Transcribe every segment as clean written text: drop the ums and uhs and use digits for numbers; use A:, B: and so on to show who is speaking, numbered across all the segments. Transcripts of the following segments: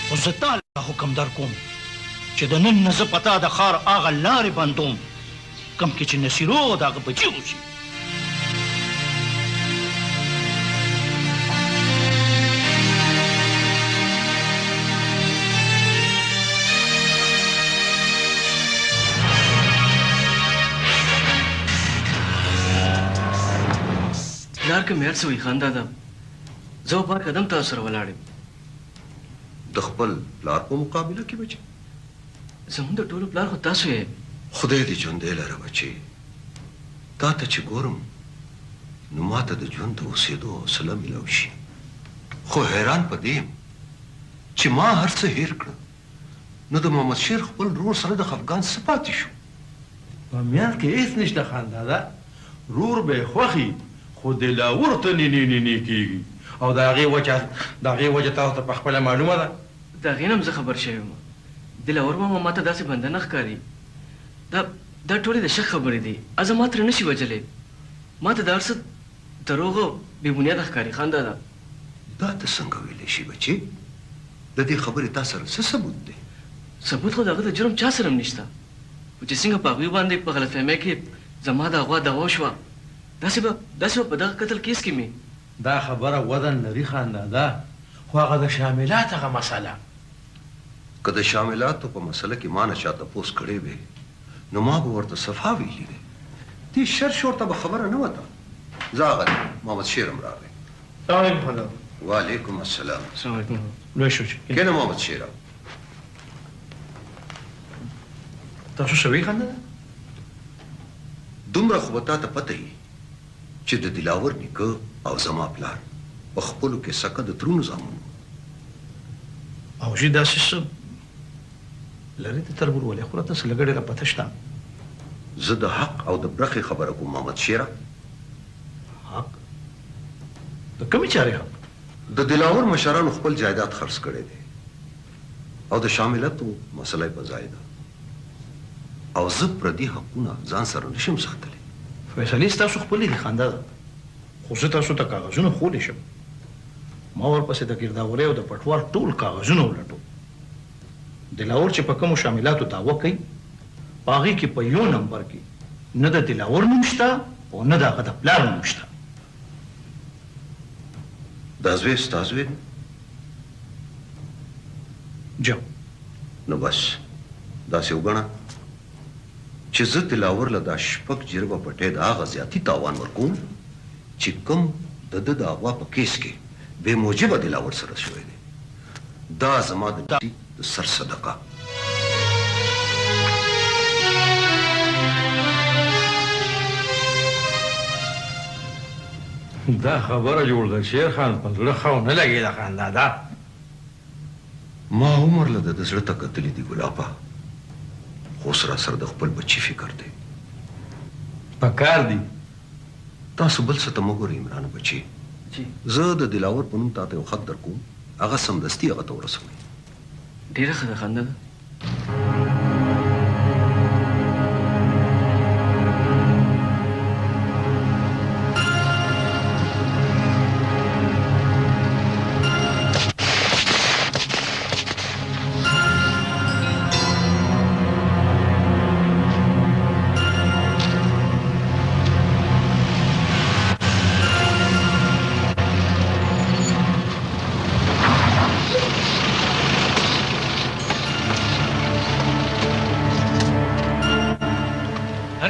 A: خو زه تا له حکم در کوم چې د نن نه زه په تا د ښار هغه لارې بندوم کوم کې چې نصیرو د هغه بچي اوسي.
B: پلار که مې هر څه وي خان دادا، زه به پاک قدم تاسو سره ولاړ یم.
C: د خپل پلار په مقابله کې بچي؟
B: زموږ د ټولو پلار خو تاسو یې.
C: خدای دې ژوندی لره بچي. تا ته چې ګورم نو ماته د ژوند د اوسېدو حوصله میلاو شي. خو حیران په دې یم چې ما هر څه هېر کړه نو د محمد شیر خپل رور سره د خفګان څه پاتې شو؟
D: په میان کې هېڅ نشته خان دادا. رور به یې خوښي خو دلاور ته نینې کېږي او د هغې وجه تاسو ته په خپله معلومه ده.
B: د هغې نه هم زه خبر شوی یم. دلاور ماما ما ته داسې بنده نه ښکاري. دا ټولې د شک خبرې دي. ازه ما ترې نشي وجلی. ما ته دا هر څه دروغ او بې بنیاده ښکاري خان دادا.
C: دا ته څنګه ویلی شي بچي؟ د دې خبرې تا سره څه ثبوت دی؟
B: ثبوت خو د هغه د جرم چا سره هم نشته. خو چې څنګه په هغوی باندې په غلطفهمۍ کې زما د هغوا دعوا شوه، داسې به په دغه قتل کیس کې مې
D: دا خبره وزن لري خان دادا. خو هغه د شاملات هغه مسله
C: که د شاملاتو په مسله کې ما نه چا تپوس کړی وی نو ما به ورته صفا ویلي دی. دې شر شور ته به خبره نه وته. زه غلی محمد شیر هم راغی.
A: السلام علیکم.
C: وعلیکم السلام.
B: السلام علیکم.
A: لوی شو چې
C: کینه محمد شیر
A: تاسو شوي خان دادا؟
C: دومره خو به تا ته پته وي چې د دلاور نیکه او زما پلار په خپلو کې سکه د ترونو زامن
A: او چې داسې څه لري د تربور ولې خو راته څه لږ ډېره پته شته.
C: زه د حق او د برخې خبره کوم محمد شیره.
A: حق؟ د کومې چارې حق؟
C: د دلاور مشرانو خپل جایداد خرڅ کړی دی او د شاملاتو مسله یې په ځای ده او زه پردي حقونه ځان سره نشم ساتلی.
A: فیصلې ستاسو خپلې دي خان دادا، خو زه تاسو ته کاغذونه ښولی شم. ما ورپسې د ګرداورۍ او د پټوار ټول کاغذونه ولټو. دلاور چې په کومو شاملاتو دعوه کوي په هغې کې په یو نمبر کې نه د دلاور نوم شته او نه د هغه د پلار نوم شته.
C: دا زوی ستا زوی دی؟
A: جو
C: نو بس داسې وګڼه چې زه دلاور له دا شپږ جربه پټۍ د هغه زیاتي تاوان ورکوم چې کوم د ده د اغوا په کیس کې بې موجبه دلاور سره شوی دی. دا زما د سر صدقه.
D: دا خبره جوړ ده شیر خان په زړه ښه ونه لګېده خان دادا.
C: ما عمر له د زړه ته کتلي دي ګلابه، خو سراسر د خپل بچي فکر دی.
D: پکار دي
C: تاسو بل څه ته مه ګورئ عمران بچي. زه د دلاور په نوم تاته یو خط در کوم، هغه سمدستي هغه ته ورسوئ.
B: ډېره ښه ده خان دادا.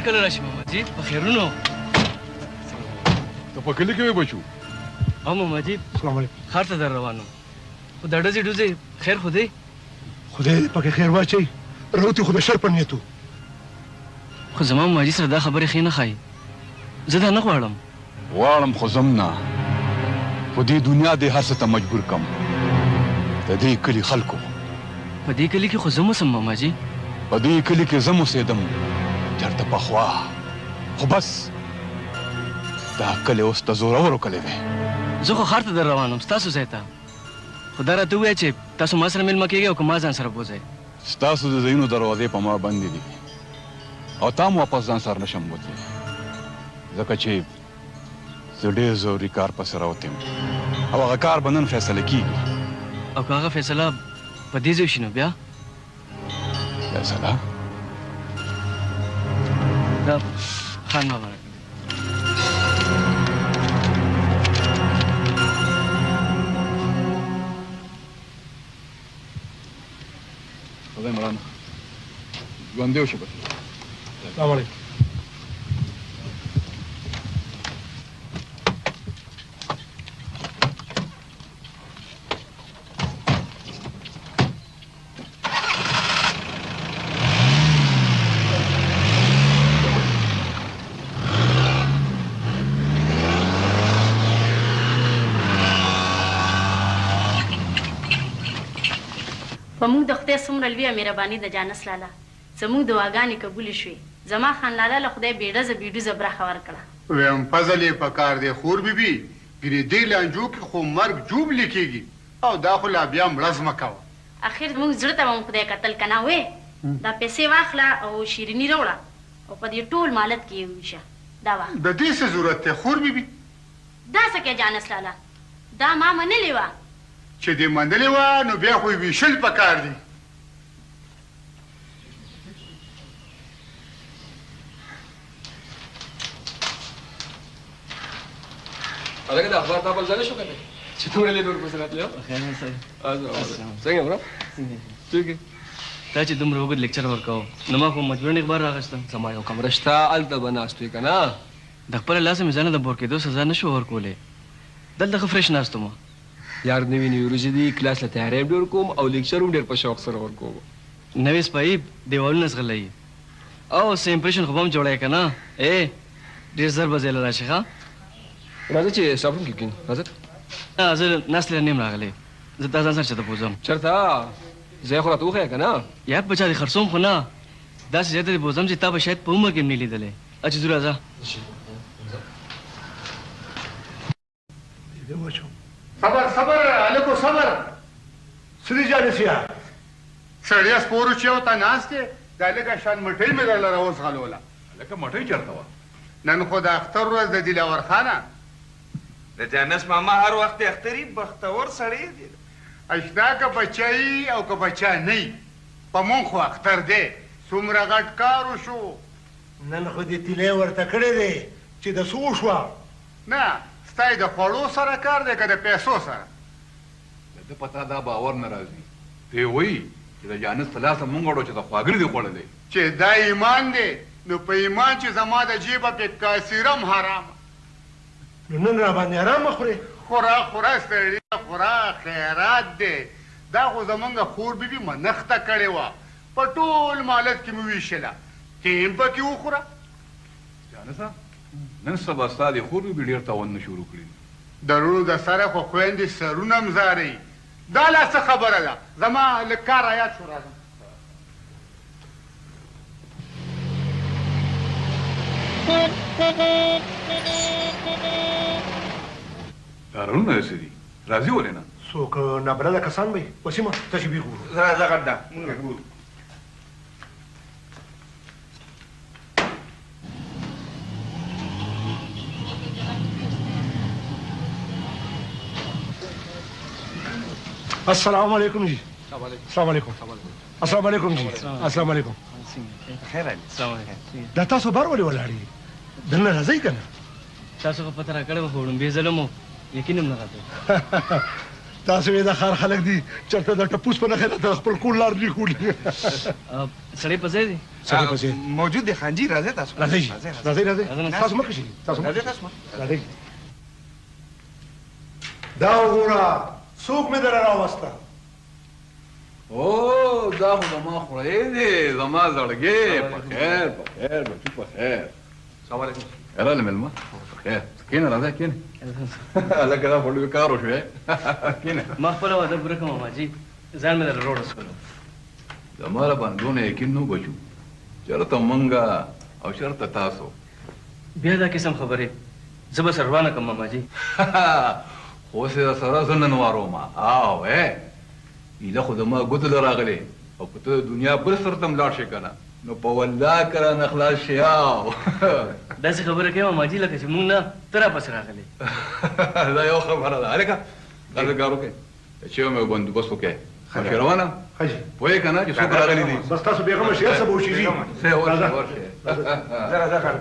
B: کله راشي محمدجي؟ په خیرونو.
E: ته په کلي کې وې بچو؟
B: او محمدجي
A: السلام علیکم.
B: ښار ته در روان وم، خو دا ډزې ډوزې خیر خو دی؟
A: خدای دې پکې خیر واچوي. راوتي خو د شر په نیت و.
B: خو زما محمدجي سره دا خبرې ښې نه ښایي. زه دا نه غواړم.
E: غواړم خو زم نه. په دې دنیا دې هر څه ته مجبور کم د دې کلي خلکو.
B: په دې کلي کې خو زه اوسم محمدجي.
E: په دې کلي کې زه اوسېدم چېرته پخوا، خو بس دا کلی اوس د زورورو کلی دی.
B: زه خو ښار ته در روان وم ستاسو ځای ته، خو دا راته ووایه چې تاسو ما سره میلمه کېږئ او که ما ځان سره بوځئ.
E: ستاسو د ځایونو دروازې په ما بندې دي او تا هم واپس ځان سره نشم بوتلی، ځکه چې زه ډېر ضروري کار پسې راوتی یم او هغه کار به نن فیصله کېږي.
B: او که هغه فیصله په دې ځای شي نو بیا
E: فیصله
B: دا خان بابا
E: خدای مرانه ژوندی اوسه بچی
F: السلام علیکم
G: په موږ د خدای څومره لویه مهرباني د جانس لالا زموږ دعاګانې قبولې شوې زما خان لالا له خدای بېډزه بېډوزه برخه ورکړه
H: ویم فضل یې په کار دی خور بیبي ګنې دې لانجو کې خو مرګ جوب لیکېږي او دا خو لا بیا مړز مه کوه
G: اخر موږ زړه ته به مو خدای کتل که نه وې دا پیسې واخله او شیریني راوړه او په دې ټول مالت کې یې وویشه دا واخله
H: د دې څه ضرورت دی خور بیبي
G: دا څه کې جانس لالا دا ما منلې وه
H: چې دې منلې وه نو بیا خو یې ویشل په کار دی
I: هلکه د اخبار تا بل ځای نه شو کنه چې څومره لې نور پسې راتلې
B: خیر صاحب
I: څنګه برا ټیک
B: تا چې دومره وګد لیکچر ورکاو نو ما خو مجبورن اخبار راغستم
I: زما یو کمره شته هلته به ناست وي که نه
B: د خپله لاسه مې ځانه د بور کېدو سزا نه شو ورکولی دلته ښه فرش ناست وم
I: یار نوي نوي ورځې دي کلاس له تیاری هم ډېر کوم او لیکچر هم ډېر په شوق سره ورکوم
B: نوې سپایي دیوالونه زغلوي او څه امپریشن خو به هم جوړی که نه ډېر زر به ځای له راشي ښه
I: راځه چې صابون کې کښېنو راځه
B: نه زه ناستې لا نیم راغلی زه تا ځان سره چېرته بوځم
I: چېرته ځای خو راته وښیه که نه
B: یار په چا دې خرڅوم خو نه داسې ځای ته دې بوځم چې تا به شاید په عمر کې هم نه لیدلی چې ځو راځه
H: صبر صبر هلکو صبر
F: څه دي جانسیا
H: سړیا سپورو چې یو ته ناست دی دا لږه شان مټۍ مې درله راوځغلوله
E: لکه مټۍ چېرته وه
H: نن خو د اختر ورځ د دلاور خانه
J: د جانس ماما هر وخت اختري بختور سړی دی
H: اشنا که بچی او که بچا نه په مونږ خو اختر دی څومره غټ کار وشو
F: نن خو دې تیلی ورته کړی دی چې د څه وشوه
H: نه ستا د خوړو سره کار دی که د پیسو سره
E: د ده په تا دا باور نه راځي دی وایي چې د جانس په لاسه مونږ وړو چې د خواږري دې خوړلی
H: چې دا ایمان دی نو په ایمان چې زما د جیبه پې کاسیرم حرامه
F: نو نن را باندې ارامه خورې
H: خورا خورا سړي خورا خیرات دی دا خو زمونږ خور بیبي منښته کړې وه په ټول مالت کې مې ویشله ته هم پکې وخوره
E: جانسه نن سبا ستا د خور بیبي ډېر تاوانونه شروع کړي
H: د رونو د سره خو خویندې سرونه هم زارئ دا لا څه خبره ده زما لږ کار آیات شو راځم
E: دا رڼونه داسې دي راځي ولې نه
F: څوک نابلده کسان به وي وسیمه تاسې بېخ ګورو
J: راځه غډه مونږ ګورو
F: السلام علیکم جی السلام علیکم السلام علیکم جی السلام علیکم
J: خیر علي
B: السلام علیکم
F: دا تاسو بار ولې ولاړ یې دننه راځئ که نه
B: تاسو خو پته راکړې وه خو وړومبې ځل مو یقین هم نه راته
F: تاسو یې د ښار خلک دي چېرته د ټپوس په نښې راته خپل کور لار نه ښولي
B: سړی په ځای دی
F: سړی په ځای
J: موجود دی خانجي راځئ تاسو
F: راځئ جي راځئ راځئ تاسو مه کشئ تاسو
J: راځئ تاسو
F: راځئ دا وګوره څوک مې دره راوسته
E: او دا خو زما خوړی دی زما زړګی په خیر په خیر بچو په خیر
I: السلام علیکم
E: راغلی مېلمه په خیر کښېنه راځه کښېنه هلکه دا خو لوی کار وشوی کښېنه
B: ما خپله واده پوره کړم ماجي ځان مې در روډ وسکلو
E: زما را باندې دونه یقین نه بچو چېرته مونږه او چېرته تاسو
B: بیا دا قسم خبرې زه به سره روانه کړم ماماجي
E: خو اوس یې سره زه نن واروم او ایله خو زما ګوتو له راغلې او که ته د دنیا بل سر ته هم لاړ شې که نه نو په والله که رانه خلاص شې او
B: داسې خبره کوې ماماجي لکه چې مونږ نه ته راپسې راغلې
E: دا یو خبره ده هلکه دا کار وکړې چې یو مې بندوبست وکړې روانه
F: حاجي
E: پوهې که نه چې څوک راغلي دي
F: بس تاسو بېغمه شئ څه به وشي ځي
E: ښه ورشه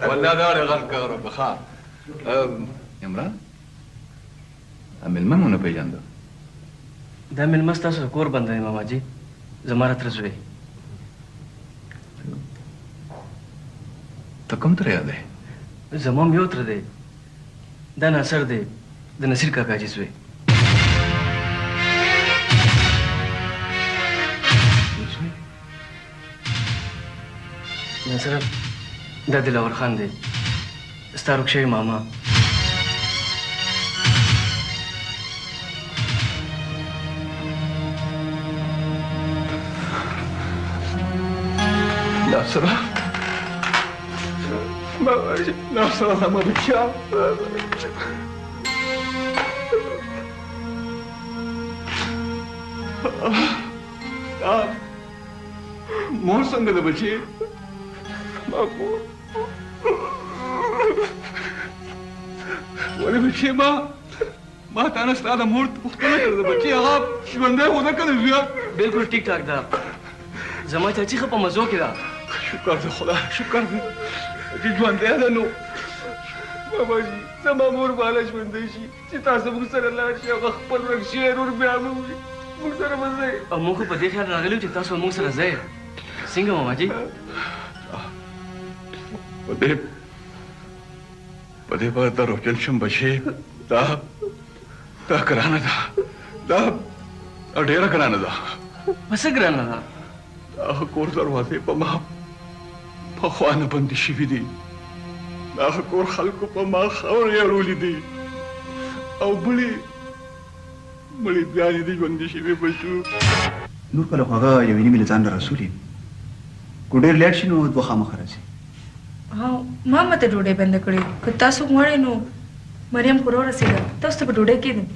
E: والله دا ډېر غږ کوه رب ښه عمران دا مېلمه مو نه پېژانده
B: دا مېلمه ستاسو د کور بنده دی ماماجي زما راتره زوی
E: ته کوم تره یاد دی
B: زما هم یو تره دی دا ناصر دی د نصیر کاکاجي زوی ناصر دا دلاور خان دی ستا رک شوی ماما
E: ناصره ناصره زما بچیا مور څنګه ده بچی ولې بچی ما تا نه ستا د مور پوښتنه کړې ده بچی هغه ژوندی خو نه که د زویه
B: بالکل ټیک ټاک ده زما چاچی ښه په مزو کې ده
E: شکر دی خدای شکر دی چې ژوندی ده نو باباجي زما مور به هله ژوندی شي چې تاسو موږ سره لاړ شي هغه خپل ورک شوی ورور بیا موږ موږ سره به ځئ
B: او موږ خو په دې خیال راغلي چې تاسو موږ سره ځئ څنګه ماماجي
E: په دې به دروغجن شم بچې دا ګرانه ده دا ډېره ګرانه ده
B: په څه ګرانه ده
E: دا کور دروازې په ما پخوا نه بندې شوي دي دا کور خلکو په ما خاورې اړولي دي او مړې بيانې دي ژوندې شوي بچو
K: نور کله خو هغه یوې نیمې له ځان نه رسولي که ډېر لیټ شي نو دوه خامخا راځي
L: ما ماته ډوډۍ بنده کړې که تاسو غواړئ نو مریم خو راورسېده تاسو ته به ډوډۍ کېږم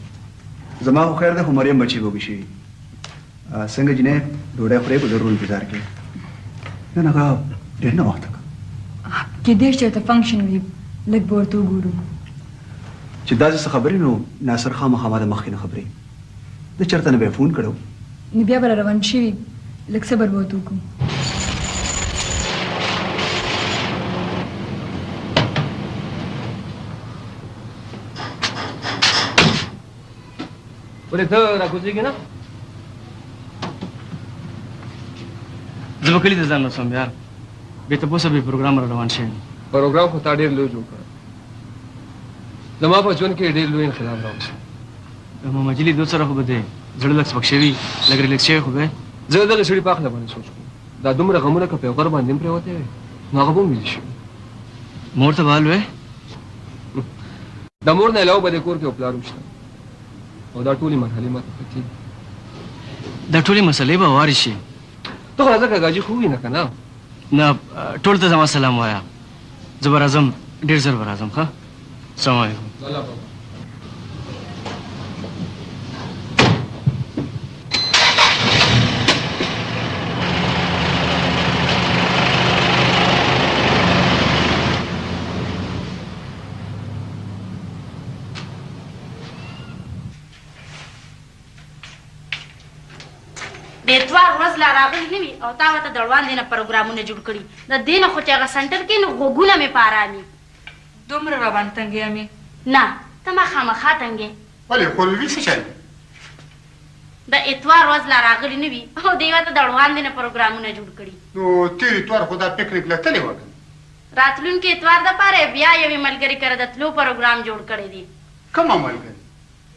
K: زما خو خیر دی خو مریم بچي به وشي څنګه جینۍ ډوډۍ خورې په ضرور انتظار کې نن هغه ډېر نه وخته
L: کېدای شي چېرته فنکشن وي لږ به ورته وګورو
K: چې داسې څه خبرې نو ناصر خامخا ما د مخکې نه خبرې ده چېرته نه به یې فون کړی
L: نو بیا به را روان شوي لږ صبر به ورته وکړو
I: ولې ته راکوزېږې نه
B: زه به کلي ته ځان رسوم یار بې تپوسه بې پروګرام را روان شوی
I: پروګرام خو تا ډېر لوی جوړ کړی زما په ژوند کې ډېر لوی انقلاب راوست
B: د ماماجي لیدو سره خو به دی زړه لږ سپک شوي لږ ریلیکس شوی خو به
I: زه دغه سړي په هکله باندې سوچ کوم دا دومره غمونه که په یو غر باندې هم پرېوتی وی نو هغه به هم ویلي شوي
B: مور ته به حال وی
I: د مور نه علاوه به دې کور کې یو پلار هم شته او دا ټولې مرحلې ما ته پکې
B: دا ټولې مسلې به وارې شي
I: ته خو راځه کاکاجي خو ووینه که نه
B: نه ټول ته زما سلام وایه زه به راځم ډېر ژر به راځم ښه السلام علیکم
G: د اتوار ورځ لا راغلي نه وي او تا ورته د وړاندې نه پروګرامونه جوړ کړي د دې نه خو چې هغه سنټر کې نو غوږونه مې په ارامي
L: دومره راباندې تنګې مې
G: نه ته ما خامخا تنګې
H: ولې خوربي څه چل
G: د اتوار ورځ لا راغلي نه وي او دې ورته د وړاندې نه پروګرامونه جوړ کړي
H: نو تېر اتوار خو دا پکنیک له تلې وکړه
G: راتلونکي اتوار دپاره بیا یوې ملګري کره د تلو پروګرام جوړ کړی دی
H: کومه ملګري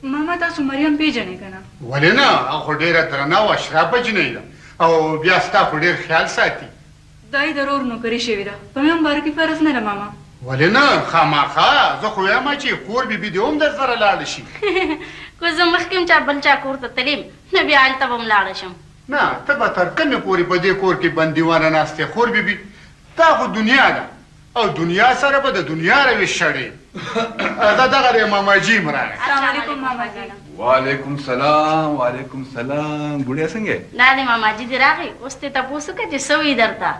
L: ماما تاسو مریم پیژنئ که نه
H: ولې نه هغه خو ډېره درنه او اشرافه جنۍ ده او بیا ستا خو ډېر خیال ساتي
L: دا یې د ورور نوکري شوې ده په مې هم باره کې فرض نه ده ماما
H: ولې نه خامخا زه خو وایم چې کور بي بي دې هم در سره لاړه شي
G: که زه مخکې هم چا بل چا کور ته تلیم نو بیا هلته به هم لاړه شم
H: نه ته به تر کومې پورې په دې کور کې بندیوانه ناستې خور بي بي دا خو دنیا ده او دنیا سره به د دنیا روش شړې دا دغه دی ماماجي م راغی
L: السلام علیکم ماماجي
E: وعلیکم سلام وعلیکم سلام ګوډیا څنګه
G: دا دی ماماجي دې راغی اوس ته تپوس وکړه چې څه وي درته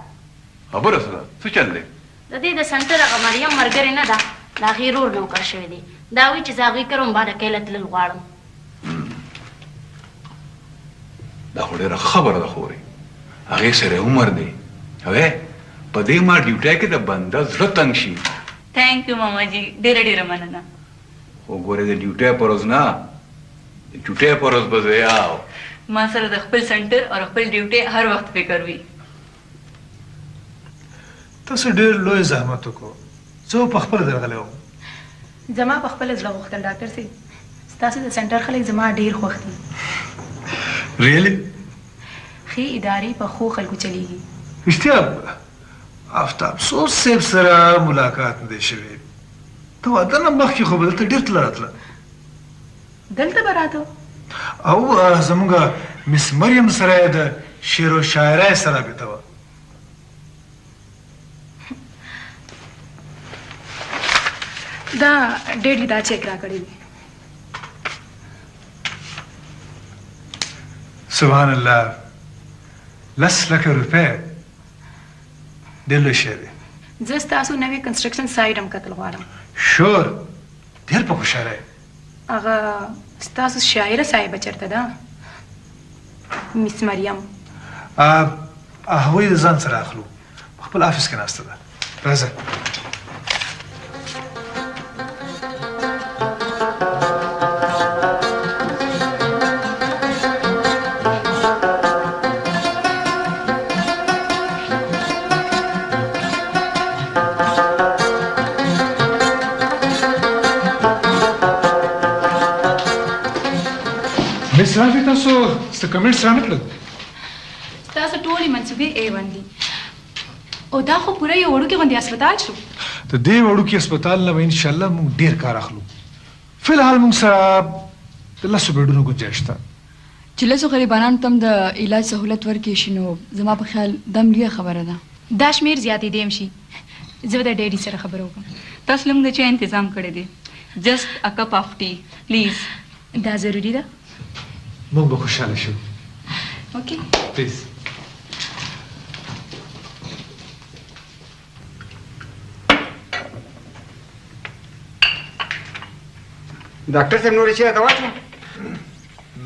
E: خبره څه ده څه چل دی
G: د دې د سنټر هغه مریم ملګرې نه ده د هغې رور نوکر شوی دی دا وایي چې زه هغوی کره هم باډه کیله تلل غواړم
E: دا خو ډېره خبره ده خورې هغې سره عمر دی اوې په دې ما ډیوټۍ کې د بنده زړه تنګ شي
M: thank you mama ji ډېره ډېره مننه
E: خو ګورې د ډیوټۍ په ورځ نه د چوټۍ په ورځ به زه یاو
M: ما سره د خپل سنټر او خپل ډیوټۍ هر وخت فکر وي
N: تاسو ډېر لوی زحمت وکړو زه په خپل درغلی وم
L: زما په خپل زړه غوښتل ډاکټر صاحب ستاسو د سنټر خلک زما ډېر خوښ دي
N: ریلی
L: ښې ادارې په ښو خلکو چلیږي
N: رښتیا آفتاب افسوس صاحب سره ملاقات نه دی شوی ته واده نه مخکې خو به دلته ډېر تله راتله
L: دلته به راته
N: او زموږ مس مریم سره یې د شعر و شاعرۍ سره رابطه وه
L: دا ډېډي دا چیک راکړی دی
N: سبحان الله 10 لکه روپۍ ډېر لوی شی دی
L: زه ستاسو نوی کنسټرکشن سایټ هم کتل غواړم
N: شور ډېر په خوشحالۍ
L: هغه ستاسو شاعره صاحبه چېرته ده مس مریم
N: هغوی د ځان سره اخلو په خپل افس کې ناسته ده راځه مس رافي تاسو څه کمنټس رانکړل
L: ستاسو ټولې منصوبې A1 دي او دا خو پوره یو وړوکی غوندې هسپتال شو
N: د دې وړوکي هسپتال نه به انشاءالله موږ ډېر کار اخلو فلحال موږ سره د 10 بیډونو ګنجایش شته
O: چې لسو غریبانو ته هم د علاج سهولت ورکړي شي نو زما په خیال دم لویه خبره ده
L: دا شمېر زیاتېدی هم شي زه به د ډیډي سره خبره وکړم
M: تاسو لږ د چای انتظام کړی دی جسټ ا کپ اف ټي پلیز
L: دا ضروري ده
N: موږ به خوشحاله شو
L: اوکې
N: پلیز
P: ډاکټر صاحب نورې چیرې ته واچو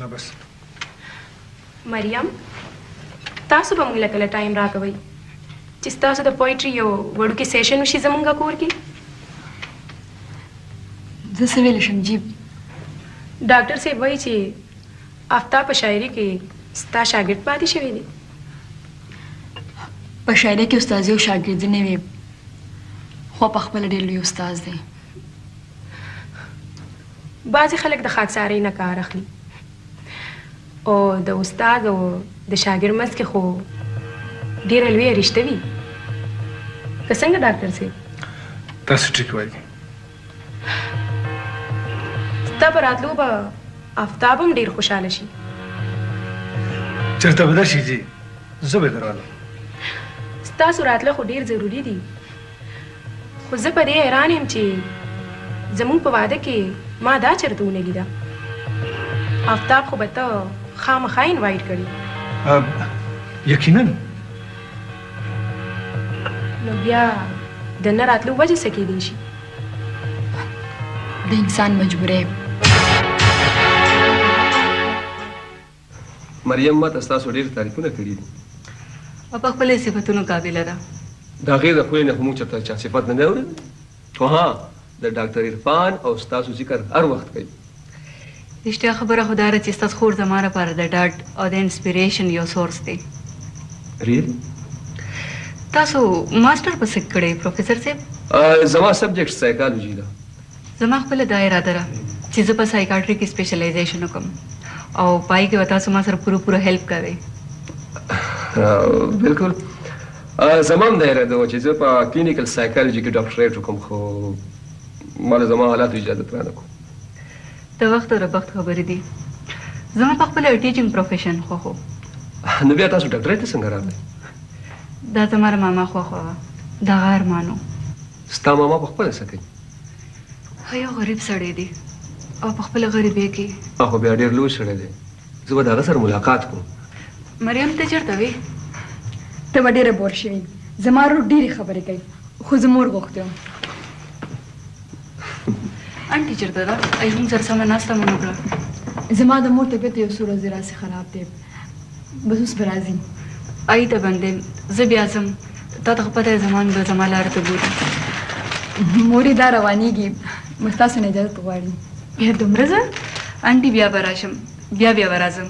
N: نه بس
L: مریم تاسو به موږ له کله ټایم راکوئ چې ستاسو د پویټري یو وړوکی سیشن وشي زموږ کور کې
O: زه څه ویلی شم جیب
L: ډاکټر صاحب وایي چې آفتاب په شاعري کې ستا شاګرد پاتې شوی دی
O: په شاعرۍ کې استاذي او شاګردي نه وي خو په خپله ډېر لوی استاذ دی
L: بعضې خلک د خاکسارۍ نه کار اخلي او د استاد او د شاګرد منځ کې خو ډېره لویه رشته وي که څنګه ډاکټر صاحب
N: تاسو ټیک وایي
L: ستا په راتلو به آفتاب هم ډېر خوشحاله شي
N: چېرته به درشي جي زه به یې درولم
L: ستاسو راتله خو ډېر ضروري دي خو زه په دې حیران یم چې زموږ په واده کې ما دا چېرته ونه لیده آفتاب خو به ته خامخا انوایټ کړي
N: یقینا
L: نو بیا د نه راتلو وجه څه کیدی شي
O: د انسان مجبورۍ
I: مریم ما ته ستاسو ډېر تعریفونه کړي دي
M: او په خپلې صفتونو قابله ده
I: د هغې د خولې نه خو موږ چېرته چا صفت نه دی اورېدلی خو ها د ډاکټر عرفان او ستاسو ذکر هر وخت کوي
M: رښتیا خبره خو دا ده چې ستاسو خور زما لپاره د ډاډ او د انسپیریشن یو سورس دی
I: ریل
M: تاسو ماسټر په څه کړی پروفیسر صاحب
I: زما سبجیکټ سایکالوجي ده
M: زما خپله دا اراده ده چې زه په سایکاټري کې سپیشلایزیشن وکړم او پای کې به تاسو ما سره پوره هیلپ کوئ
I: بالکل زما هم دا اراده وه چې زه په کلینیکل سایکالوجي کې ډاکټریټ وکړم خو ما له زما حالاتو اجازت رانه کړو
M: د وخت او د بخت خبرې دي زما په خپله ټیچینګ پروفیشن خوښ
I: نو بیا تاسو ډاکټرۍ ته څنګه راغلی
M: دا زما د ماما خوښ وه دغه ارمان و
I: ستا ماما په خپله څه کوي
M: یو غریب سړی دی او په خپله غریبۍ کې
I: خو بیا ډېر لوی سړی دی زه به د هغه سره ملاقات کوم
M: مریم ته چېرته وې
O: ته به ډېره بور شوي زما ورور ډېرې خبرې کوي خو زه مور غوښتې وم
M: انټي چېرته ده ای موږ سره سمه ناسته مو نه کړه
O: زما د مور طبیعت یو څو ورځې راسې خراب دی بس اوس به راځي.
M: آی ته باندې زه بیا ځم. تا ته خو پته زمان به زما لاره ته ګوري.
O: مورې دا روانېږي، موږ ستاسو نه اجازه غواړي.
M: بیا دومره ځه؟ انټي بیا به راشم، بیا به راځم.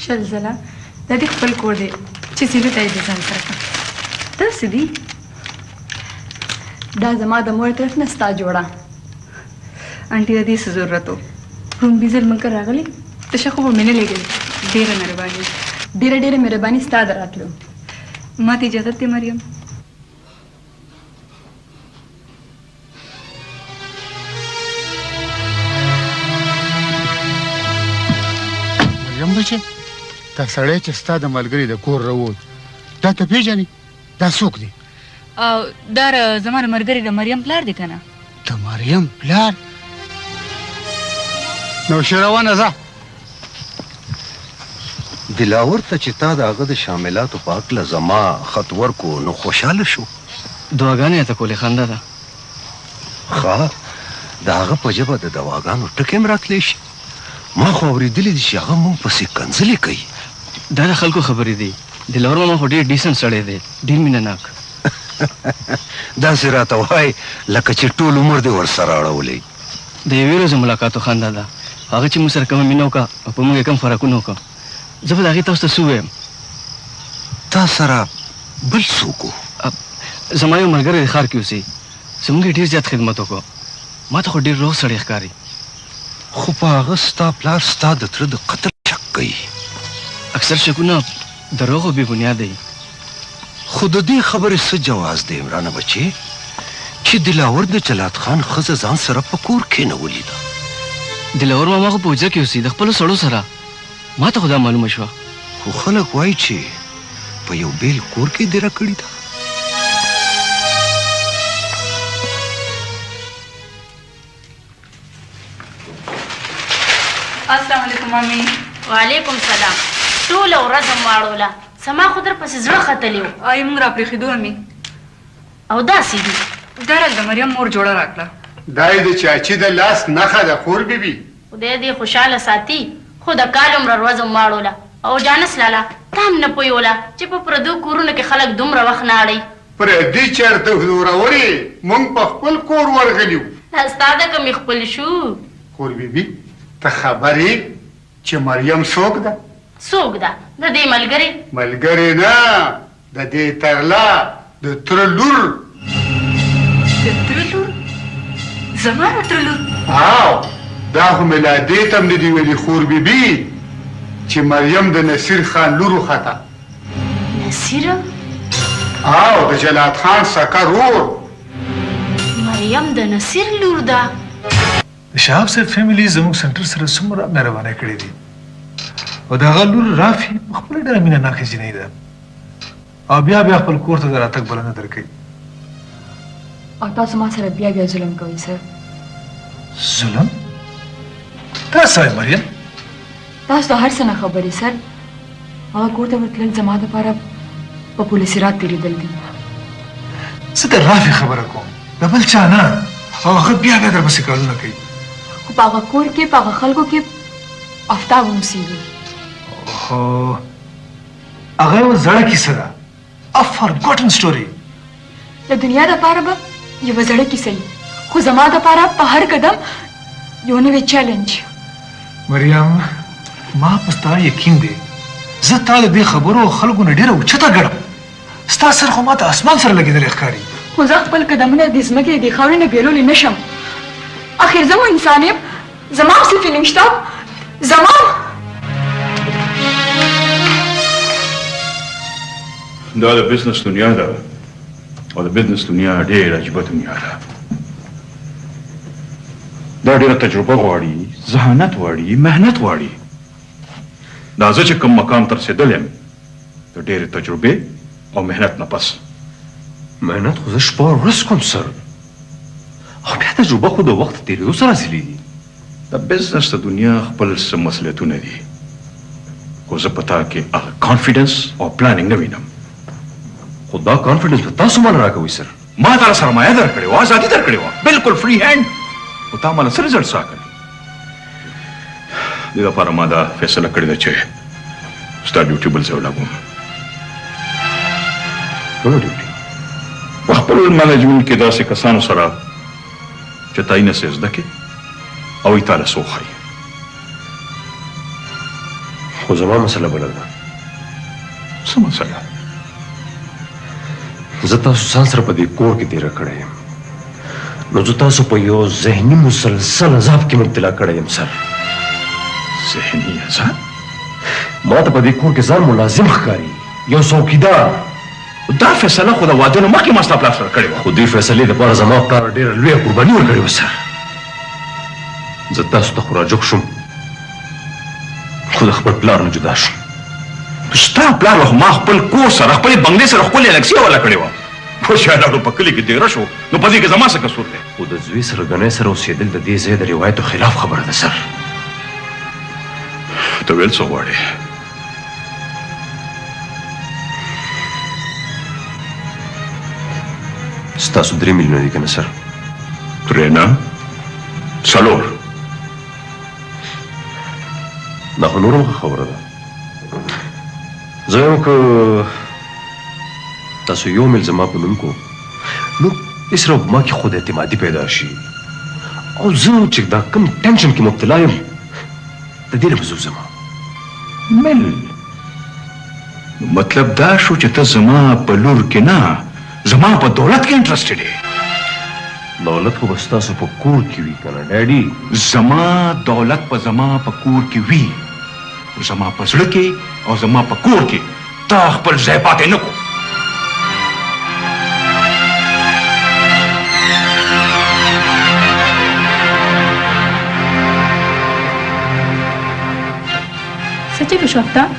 O: شل ځله دا دې خپل کور دی چې سیده ته یې د ځان سره کړه.
M: داسې دي؟
O: دا زما د مور طرف نه ستا جوړه.
M: انټي د دې څه ضرورت و؟
O: روم بیزل منکر راغلی تشه خو به مې نه لېږلې.
M: ډېره مهرباني.
O: ډېره ډېره مهرباني ستا د راتلو.
M: ما ته اجازه دی مریم.
F: مریم بچې دا سړی چې ستا د ملګري د کور راووت دا ته پېژنې؟ دا څوک دی؟
M: دا زما د ملګري د مریم پلار دی که نه؟
F: د مریم پلار؟ نو شروانه ځه.
C: دلاور ته چې تا د هغه د شاملاتو په هکله زما خط ورکو نو خوشحاله شو.
B: دعاګانې ته کولې خنده ده.
C: ښه د هغه په ژبه د دواګانو ټکې هم راتلی شي. ما خو اورېدلي دي چې هغه مونږ پسې کنځلې کوي.
B: دا د خلکو خبرې دي. دلاور ماما خو ډېر ډیسنټ سړی دی، ډېر مینه ناک.
C: داسې راته وایي لکه چې ټول عمر دې ورسره اړولی.
B: د یوې ورځې ملاقاتو خنده ده. هغه چې موږ سره کومه مینه وکړه او په موږ یې کوم فرقونه وکړه، زه به د هغې تاسو ته څه ووایم؟
C: تا سره بل څوک و؟
B: زما یو ملګری د ښار کې اوسي، زموږ یې ډېر زیات خدمت وکړو. ما ته خو ډېر روغ سړی ښکاري.
C: خو په هغه ستا پلار ستا د تره د قتل شک کوي.
B: اکثر شکونه دروغ او بې بنیاده وي.
C: خو د دې خبرې څه جواز دی عمرانه بچې چې دلاور د جلات خان ښځه ځان سره په کور کېنولې ده؟
B: دلاور ماما خو په حجره کې اوسي د خپلو سړو سره. ما ته خو دا معلومه شوه.
C: خو خلک وایي چې په یو بیل کور کې دېره کړې ده.
M: السلام علیکم مامي.
G: وعلیکم سلام. ټوله ورځ م واړوله، زما خو در پسې زړه ختلی و.
M: آی موږ راپرېښېدو مې.
G: او داسې دي
M: درل د مریم مور جوړه راکړه.
H: دا یې د چاچي د لاس نښه ده خور بیبي.
G: خدای دې خوشحاله ساتي. خو د کال عمره ورځ م واړوله. او جانس لالا تا هم نه پوهېوله چې په پردو کورونو کې خلک دومره وخت نه اړوي.
H: پردي چېرته زورورې موږ په خپل کور ورغلي وو.
G: ستا د کمې خپل شو.
H: خور بیبي ته خبر یې چې مریم څوک ده؟
G: څوک ده؟ د دې ملګرې؟
H: ملګرې نه، د دې ترلا د تره لور.
M: د تره لور؟ زما د تره لور؟
H: او دا خو مې لا دې ته هم نه دي ویلي خور بیبي چې مریم د نصیر خان لور وخته.
G: نصیر؟
H: او د جلات خان سکه رور.
G: مریم د نصیر لور ده؟
N: د شهاب صاحب فیملی زموږ سنټر سره څومره مهربانۍ کړې دي او د هغه لور رافي خپله ډېره مینه ناکه جینۍ ده او بیا بیا خپل کور ته د راتګ بلنه درکوي.
O: او تاسو ما سره بیا بیا ظلم کوئ سر.
N: ظلم؟ دا څه وایې مریم؟
O: تاسو د هر څه نه خبرې سر. هغه کور ته ورتلل زما دپاره په پولیسي رات تېرېدل دي.
N: زه د رافي خبره کوم، د بل چا نه. او هغه بیا بیا درپسې کارونه کوي.
O: خو په هغه کور کې په هغه خلکو کې آفتاب هم اوسېږي.
N: خو هغه یوه زړه کیسه ده. A forgotten story.
O: د دنیا دپاره به یوه زړه کیسه وي، خو زما دپاره په هر قدم یو نوی چیلنج.
N: مریم ما په ستا یقین دی. زه تا د دې خبرو او خلکو نه ډېره اوچته ګڼم. ستا سر خو ما ته اسمان سره لګېدلی ښکاري.
O: خو زه خپل قدمونه د ځمکې د خاورې نه بېلولی نه شم. اخر زه مو انسان یم، زما هم څه فیلینګ شته، زما
Q: دا د بزنس دنیا ده او د بزنس دنیا ډېره عجیبه دنیا ده. دا ډېره تجربه غواړي، ذهانت غواړي، محنت غواړي. دا زه چې کوم مقام ته رسېدلی یم د ډېرې تجربې او محنت نه پس.
I: محنت خو زه شپه ورځ کوم سر، او بیا تجربه خو د وخت تېرېدو سره حاصلېږي.
Q: د بزنس د دنیا خپل څه مسؤلیتونه دي، خو زه په تا کې هغه کانفیډنس او پلانینګ نه وینم.
I: خو دا کانفیډنس به تاسو ماله راکوئ سر.
Q: ما تا سرمایه درکړې وه، ازادي درکړې وه، بلکل فری هینډ، خو تا ماله څه رزلټ راکړي. دې دپاره ما دا فیصله کړې ده چې ستا ډیوټي بل ځای ولګوم.
C: کومه ډیوټي؟
Q: په خپل مینجمنټ کې داسې کسانو سره چې تا یې نسې زده کړې او یې تاله څه وښایي.
C: خو زما مسله بله ده.
Q: څه مسله؟
C: زه تاسو ځان سره په دې کور کې تېره کړی یم، نو زه تاسو په یو ذهني مسلسل عذاب کې مبتلا کړی یم سر.
Q: ذهني عذاب؟
C: ما ته په دې کور کې ځان ملازم ښکاري، یو څوکیدار.
Q: دا فیصله خو د واده نه مخکې ما ستا پلار سره کړې وه.
C: خو دې فیصلې دپاره زما پلار ډېره لویه قرباني ورکړې وه سر. زه تاسو ته خو راجوک شوم، خو د خپل پلار نه جدا شوم.
Q: ستا پلار خو ما خپل کور سره خپلې بنګلې سره ښکلې الکسیه والا کړې وه. خو شهلاړو په کلي کې دېره شو، نو په دې کې زما څه قصور دی؟
C: خو د زوی سره ګنۍ سره اوسېدل د دې ځای د روایتو خلاف خبره ده سر.
Q: ته ویل څه غواړې؟
C: ستاسو 3 میلیونه دي که نه سر؟
Q: 3 نه 4.
C: دا خو نوره خبره ده. زه یم که تاسو 1 میل زما په نوم کو، نو هېڅ په ما کې خود اعتمادي پیدا شي، او زه چې دا کم ټینشن کې مبتلا یم د دې نه به زه وځم.
Q: مل مطلب دا شو چې ته زما په لور کې نه، زما په دولت کې انټرسټډ یې.
C: دولت خو به ستاسو په کور کې وي که نه ډیډي؟
Q: زما دولت په زما په کور کې وي، زما په زړه کې او زما په کور کې تا خپل ځای پاتې نه کو.
L: څه چلو شو آفتاب؟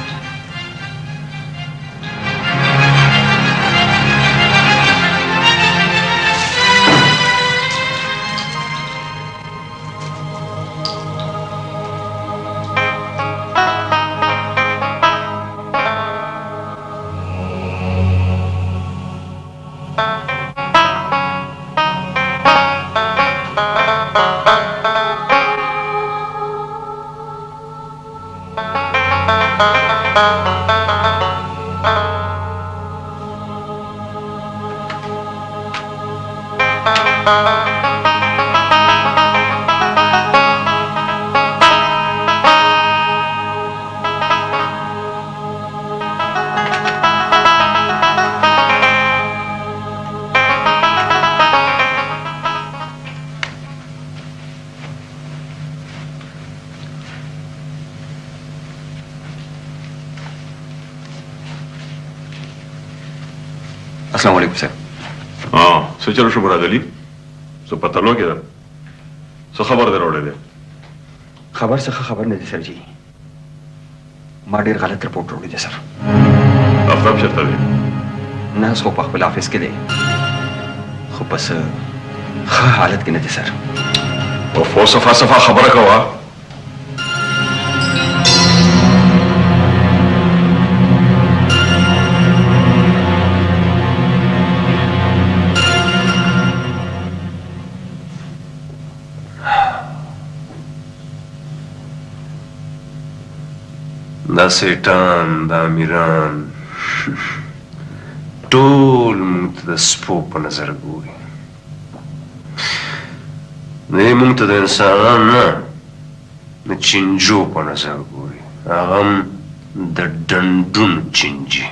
C: السلام علیکم صاحب.
Q: څه چلو شو براد علي؟ څه پته لوګې ده؟ څه خبر دی راوړی دی؟
K: خبر څخه خبر نه دی سر جي. ما ډېر غلط رپورټ راوړی دی سر.
Q: آفتاب چېرته دی؟
K: نه اوس خو په خپل آفس کې دی، خو بس ښه حالت کې نه دی سر.
Q: اوف صفا صفا خبره کوه.
C: دا سیټان دا امیران ټول موږ ته د سپو په نظر ګوري. دی موږ ته د انسانان نه د چینجو په نظر ګوري، هغه هم د ډنډونو چینجي.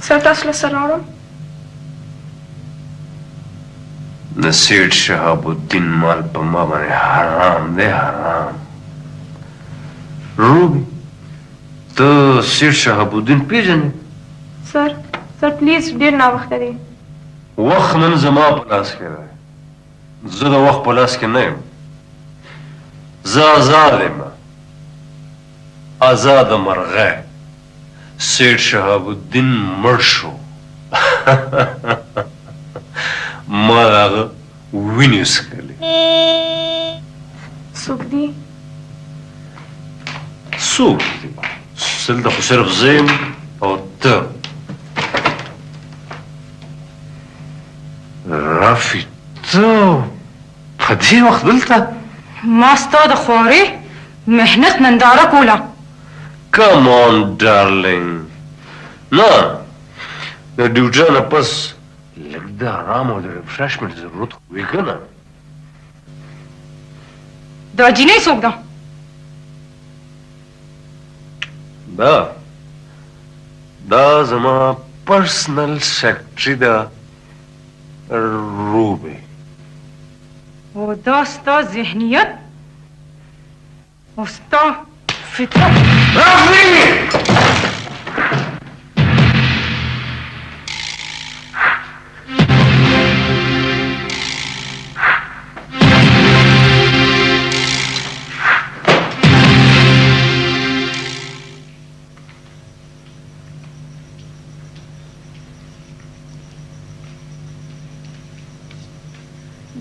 L: سر تاسو له سره راوړم؟
C: د سیټ شهاب الدین مال په ما باندې حرام دی، حرام. روبي ته سیټ شهاب الدین پیژنې؟
L: سر پلیز ډېر ناوخته دی.
C: وخت نن زما په لاس کې دی، زه د وخت په لاس کې نه یم. زه آزاد یم، آزاده مرغه. سیټ شهاب الدین مړ شو، ما د هغه وینې وڅښلې.
L: څوک دی؟
C: څوک دی؟ دلته خو صرف زه یم او ته. رافي ته په دې وخت دلته؟
O: ما ستا د خوارې محنت ننداره کوله،
R: کم آن ډارلینګ نه د ډیوټي نه پس لږ د آرام او د ریفریشمنټ ضرورت خو وي که نه
O: دا جینۍ څوک ده
R: دا زما پرسنل سیکرټري ده روبي
O: او دا ستا ذهنیت او ستا فطرت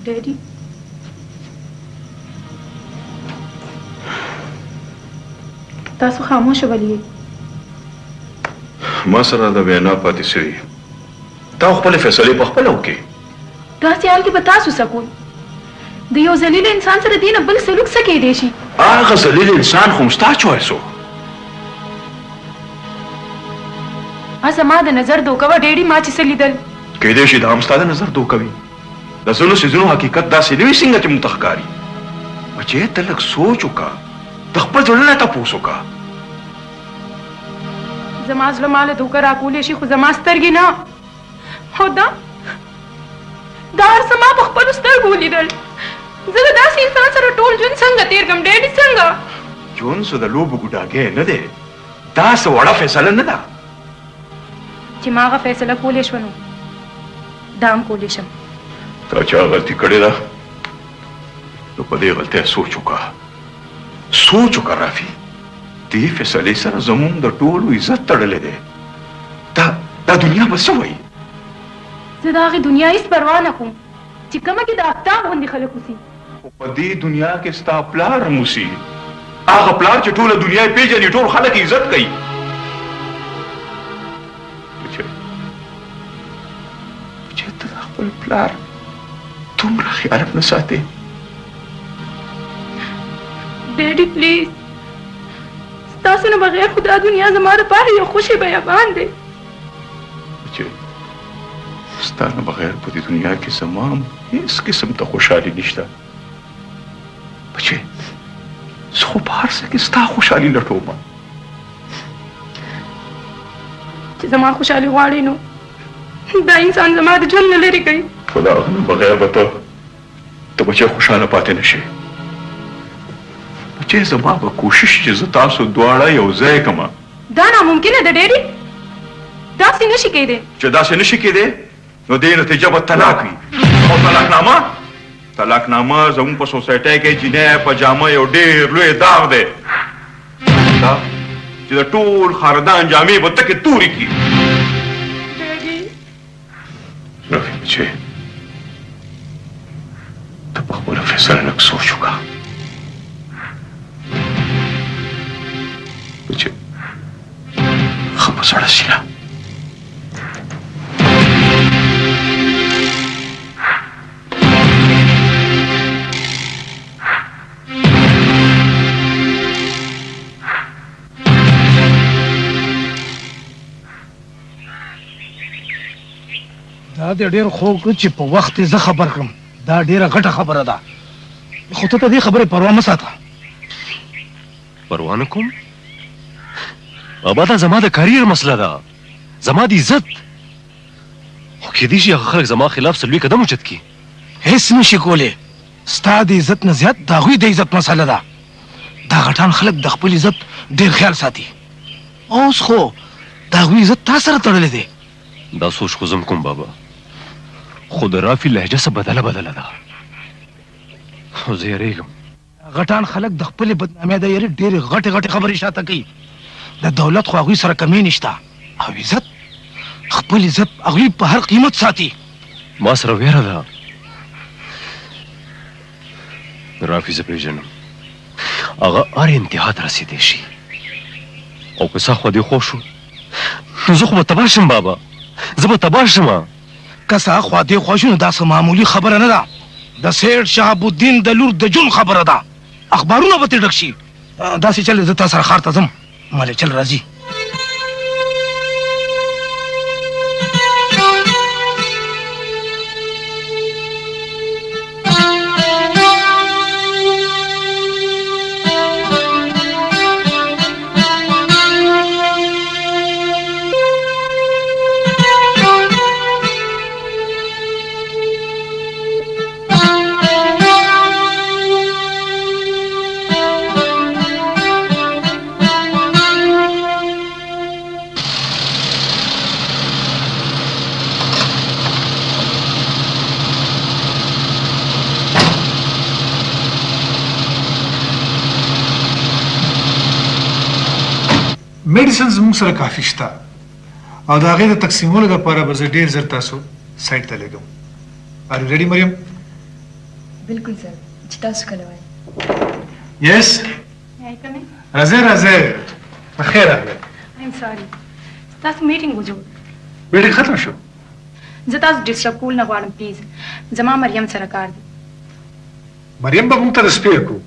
O: ډیډي تاسو خاموشه ولې
Q: ما سره د وینا پاتې شوي تا خپلې فیصلې په خپله وکړې
L: داسې حال کې به تاسو څه کوئ د یو ذلیل انسان سره دې نه بل سلوک څه کیدی شي
Q: هغه ذلیل انسان خو هم ستا چوایس و
L: زما د نظر دوکه وه ډیډي ما چې څه لیدل
Q: کیدای شي دا هم ستا د نظر دوکه وي د ځینو څیزونو حقیقت داسې نه وي څنګه چې موږ ته ښکاري بچې ته لږ سوچ وکړه د خپل زړه نه تپوس وکړه
L: زما زړه ماله دوکه راکولی شي خو زما سترګې نه خو دا هر څه ما په خپلو سترګو ولیدل زه د داسې انسان سره ټول ژوند څنګه تېر کړم ډیډي څنګه
Q: ژوند څه د لوبو ګوډاګی نه دی دا څه وړه فیصله نه ده
L: چې ما هغه فیصله کولی شوه نو دا هم کولی شم
Q: تا چې هغه غلطي کړې ده نو په دې غلطۍ سوچ وکړه سوچ وکړه رافي دې فیصلې سره زموږ د ټولو عزت تړلی دی دا دنیا به څه وایي
L: زه د هغې دنیا هېڅ پروا نه کوم چې کومه کې د افتاب غوندې خلک اوسي
Q: خو په دې دنیا کې ستا پلار هم اوسي هغه پلار چې ټوله دنیا یې پېژني ټول خلک عزت کوي چې ته د خپل پلار دومره خیانت نه ساتې
L: ډیډي پلیز ستاسو نه بغیر خو دا دنیا زما دپاره یو خوشي بیابان دی
Q: چې ستا نه بغیر په دې دنیا کې زما هم هېڅ قسم ته خوشحالي نشته بچې زه خو په هر څه کې ستا خوشحالي لټوم
L: چې زما خوشحالي غواړې نو دا انسان زما د ژوند نه لرې کوي
Q: خو د هغه نه بغیر به ته بچې خوشحاله پاتې نه شې بچې زما به کوشش چې زه تاسو دواړه یو ځای کړمه
L: دا ناممکنه ده ډیډي داسې نشي کېدی
Q: چې داسې نشي کېدی نو دې نتیجه به طلاق وي او طلاقنامه زموږ په سوسایټۍ کې جینۍ په جامه یو ډېر لوی داغ دی دا چې د ټول خاندان جامې به تکې تورې کړي رافي بچې ته په خپله فیصله لږ سوچ وکړه بچې ښه په سړه سینه
N: دا دې ډېر خوږ چې په وخت زه خبر کړم دا ډېره غټه خبره ده خو ته د دې خبرې پروا مه ساته
S: پروا نه کوم بابا دا زما د کاریر مسله ده زما د عزت خو کیدای شي هغه خلک زما خلاف څلوي قدم اوچت کړي
N: هېڅ نشي کولی ستا د عزت نه زیات د هغوی د عزت مسله ده دا غټان خلک د خپل عزت ډېر خیال ساتي اوس خو د هغوی عزت تا سره تړلی دی
S: دا سوچ خو زم کوم بابا خو د رافي لهجه څه بدله ده خو زه یېرېږم
N: غټان خلک د خپلې بدنامۍ د یېرې ډېرې غټې خبرې شاته کوي د دولت خو هغوی سره کمی نشته او عزت خپل عزت هغوی په هر قیمت ساتي
S: ما سره ویره ده رافي زه پېژنم هغه هر انتها ته رسېدی شي او که ستا خوا دې خوښ شو نو زه خو به تباه شم بابا زه به تباه شم
N: که ستا خوا دې خوښ شو نو دا څه معمولي خبره نه ده د سیټ شهاب الدین د لور د جون خبره ده اخبارونه به ترې ډک شي داسې چل زه تا سره ښار ته ځم
A: مالې چل راځي.
N: میډیسن زموږ سره کافي شته او د هغې د تقسیمولو دپاره به زه ډېر زر تاسو سایټ ته لېږم. ار یو ریډي مریم؟
O: بالکل سر چې تاسو کله وایي.
N: یس راځئ راځئ پخیر راغلی.
L: ایم سوري تاسو میټینګ وجوړ
N: میټینګ ختم شو.
L: زه تاسو ډسټرب کول نه غواړم پلیز. زما مریم سره کار دی.
N: مریم به موږ ته رسپیر کړو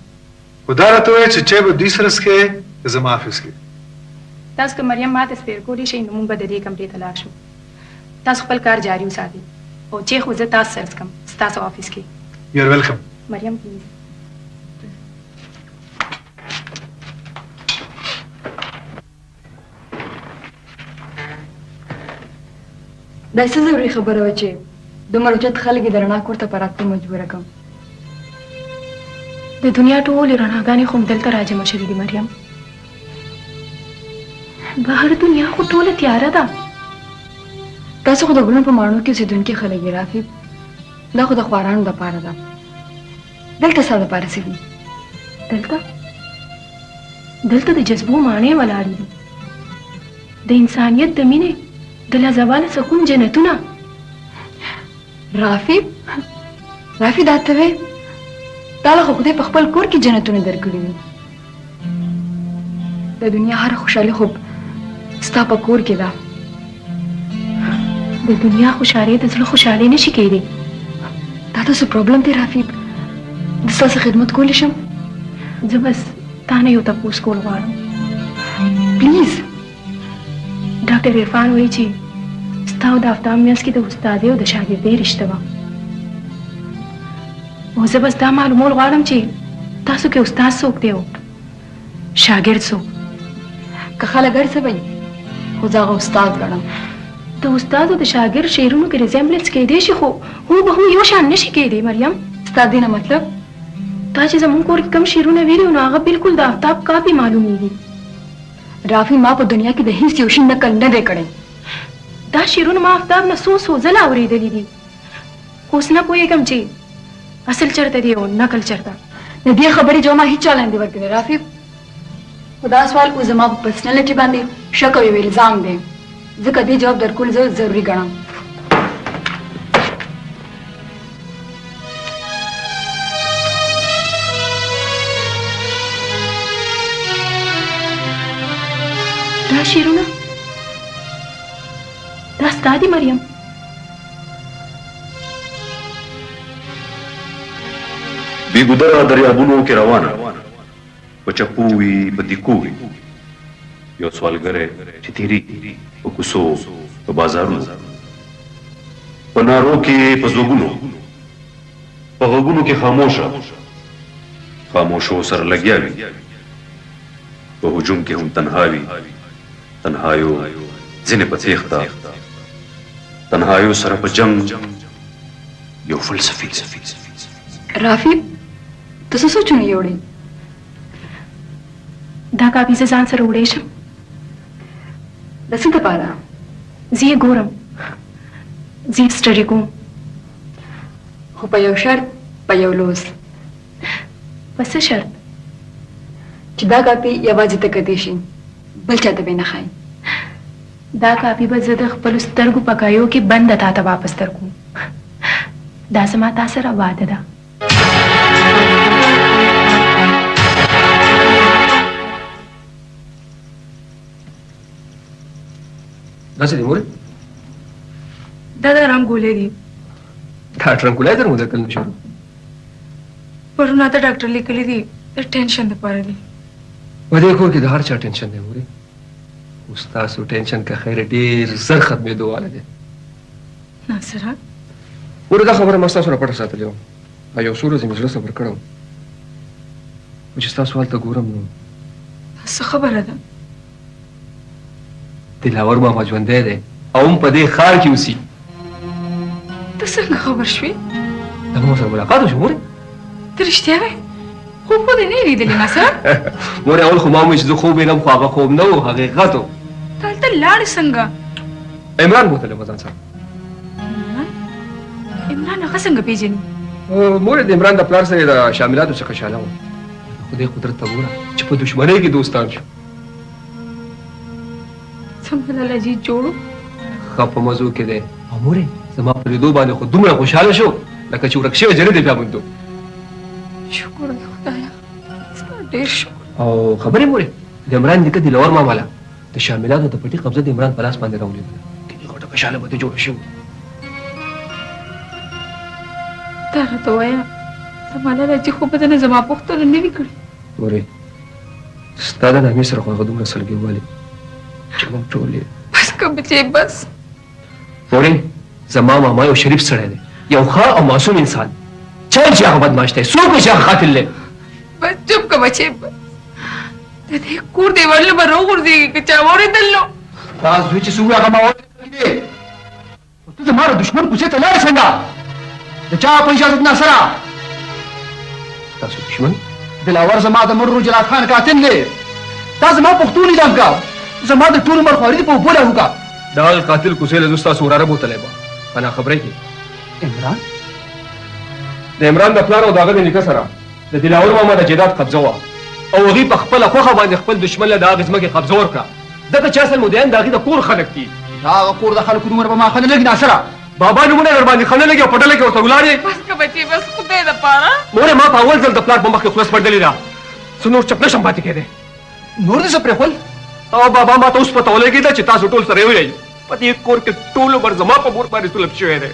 N: خو دا راته ووایه چې چای به دوی سره څښې که زما افیس کې.
L: تاسو که مریم ماته سپیر کولی شئ نو موږ به د دې کمرې ته لاړ شو. تاسو خپل کار جاري وساتئ او چې خو زه تاسو سره څکم ستاسو آفیس کې.
N: یو ار ویلکم.
L: مریم پلیز.
O: دا څه ضروري خبره وه چې دومره اوچت خلک یې د رڼا کور ته په راتلو مجبوره کړم.
L: د دنیا ټولې رڼاګانې خو دلته راجمع شوي دي مریم. بهر دنیا خو ټوله تیاره ده.
O: تاسو خو د ګلونو په ماڼو کې اوسېدونکي خلک یې رافي. دا خو د خوارانو دپاره ده. دلته ستا دپاره څه دي؟
L: دلته د جذبو ماڼۍ ولاړې دي. د انسانیت د مینې د لازواله سکون جنتونه.
O: رافي دا ته وې تا له خو خدای په خپل کور کې جنتونه درکړي دي. د دنیا هره خوشحالي خو ستا په کور کې ده.
L: د دنیا خوشحالي د زړه خوشحالي نشي کېدی.
O: دا ته څه پرابلم دی رافي؟ د ستاسو خدمت کولی شم؟
L: زه بس تا نه یو تپوس کول غواړم.
O: پلیز.
L: ډاکټر عرفان وایي چې ستا او د آفتاب میاشت کې د استادۍ او د شاګردۍ رشته وه. او زه بس دا معلومول غواړم چې تاسو کې استاد څوک دی او شاګرد څوک.
O: که خلک هر څه وایي خو زه هغه استاد ګڼم.
L: د استاد او د شاګرد شعرونو کې ریزمبلنس کېدی شي خو هو به هم یو شان نشي کېدی مریم.
O: ستا دې نه مطلب؟
L: تا چې زموږ کور کې کوم شعرونه ویلي نو هغه بالکل د آفتاب کاپي معلومیږي.
O: رافي ما په دنیا کې د هیڅ یو شي نقل نه دی کړی.
L: دا شعرونه ما آفتاب نه څو ځله اورېدلي دي خو اوس نه پوهېږم چې اصل چېرته دی او نقل چېرته.
O: د دې خبرې جواب ما هیڅ چا نه دی ورکړی رافي. خو دا سوال اوس زما په پرسنالټي باندې شک او یو الزام دی. ځکه دې جواب درکول زه ضروري ګڼم.
L: دا شعرونه دا ستا دي مریم؟
C: بی ګودره دریابونو کې روانه په چپو وي په دیکو وي یو سوالګری چې تیری په کوڅو په بازارونو په نارو کې په زوګونو په غوږونو کې خاموشو سره لګیا وي په هجوم کې هم تنهایو ځینې په تیښته تنهایو سره په جنگ یو فلسفي.
O: رافي ته څه سوچونه یوړې؟
L: دا کاپي زه ځان سره وړی شم.
O: د څه دپاره؟
L: زه یې ګورم، زه یې سټډي کوم.
O: خو په یو شرط، په یو لوز.
L: په څه شرط؟
O: چې دا کاپي یوازې ته کتې شي بل چاته به نه ښایي.
L: دا کاپي به زه د خپلو سترګو په کایو کې بنده تا ته واپس درکوم. دا زما تا سره واده ده.
I: دا څه دي مورې؟
L: دا د ارام ګولۍ دي.
I: دا ټرنکولایزر مو درکړل نه شو؟
L: پرون راته ډاکټر لیکلي دي د ټینشن دپاره دي.
I: په دې کور کې د هر چا ټینشن دی مورې اوس تاسو ټینشن که خیر ډېر زر ختمېدو واله دی
L: ناصره
I: ورې دا خبره ما ستاسو نه پټه ساتلې وم او یو څو ورځې مې زړه صبر کړی و خو چې ستاسو هلته ګورم نو
L: څه خبره ده
I: دلاور ماما ژوندی دی او هم په دې ښار کې اوسي
L: ته څنګه خبر شوې
I: دا ما سره ملاقات وشو مورې
L: ته رښتیا وایې خوب خو دې نه یې لیدلې ناصره
I: مورې اول خو ما وویل چې زه خوب وینم خو هغه خوب نه و حقیقت و
L: ته هلته لاړې څنګه
I: عمران بوتلی و ځان سره
L: عمران هغه څنګه پیژنې
I: مورې د عمران د پلار سره یې د شاملاتو څخه شاله وه خدای قدرت ته وګوره چې په دښمنۍ کې دوستان شو
L: څنګه لالاجي جوړو
I: ښه په مزو کې دی او مورې زما په لیدو باندې خو دومره خوشحاله شو لکه چې ورک شوی جنت یې بیا موندو
L: شکر دی خدایه ستا ډېر شکر
I: او خبرې مورې د عمران نیکه دلور ماما له د شاملاتو د پټي قبضه د عمران په لاس باندې راولېدله کینې غټه خوشحاله به دې جوړه شوې
L: تا راته وایه زما لالاجي خو به دنه زما پوښتنه نه وي کړې
I: مورې ستا د نامې سره خو هغه دومره سلګۍ والې چې موږ ټول یې
L: بس که بچې بس
I: مورې زما ماما یو شریف سړی دی یو ښه او معصوم انسان چل چې هغه بدماش دی څوک وایي چې هغه قاتل دی
L: بس چوپ که بچې بس د دې کور دیوالونه به راوغورځېږي که چا واورېدل نو
K: تاسو چې څه وایي هغه ما واورېدل ته زما د دښمن کوڅې ته لاړې څنګه د چا په اجازت ناصره
I: تاسو دښمن
K: دلاور زما د مړ جلال خان قاتل دی تا زما پښتون اعدام کا زما د ټول عمر خواري په اوبو لاهو کا
I: دا هغه قاتل کوڅې له زه ستاسو وراره بوتلی به په ناخبرۍ کې
K: عمران
I: د عمران د پلار او د هغه د نیکه سره د دلاور ماما د جیداد قبضه وه او هغوی په خپله خوښه باندې خپل دښمن له د هغې ځمکې قبضه ورکړه دغه چې اصل مدعیان د هغې د کور خلک دي
K: دا هغه کور د خلکو نومونه به ما ښه نه لګي ناصره
I: بابا نومونه در باندې ښه نه لګي او په ډله کې ورته ولاړ یې
L: بس که بچې بس خدای دپاره
I: مورې ما په اول ځل د پلار په مخ کې خوله سپړدلې ده څه نور چپ نشم پاتې کېدی
K: نور دې څه پرېښول
I: او بابا ما ته اوس پته ولګېده چې تاسو ټول سره یو یئ په دې کور کې ټول عمر زما په مور باندې سلب شوی دی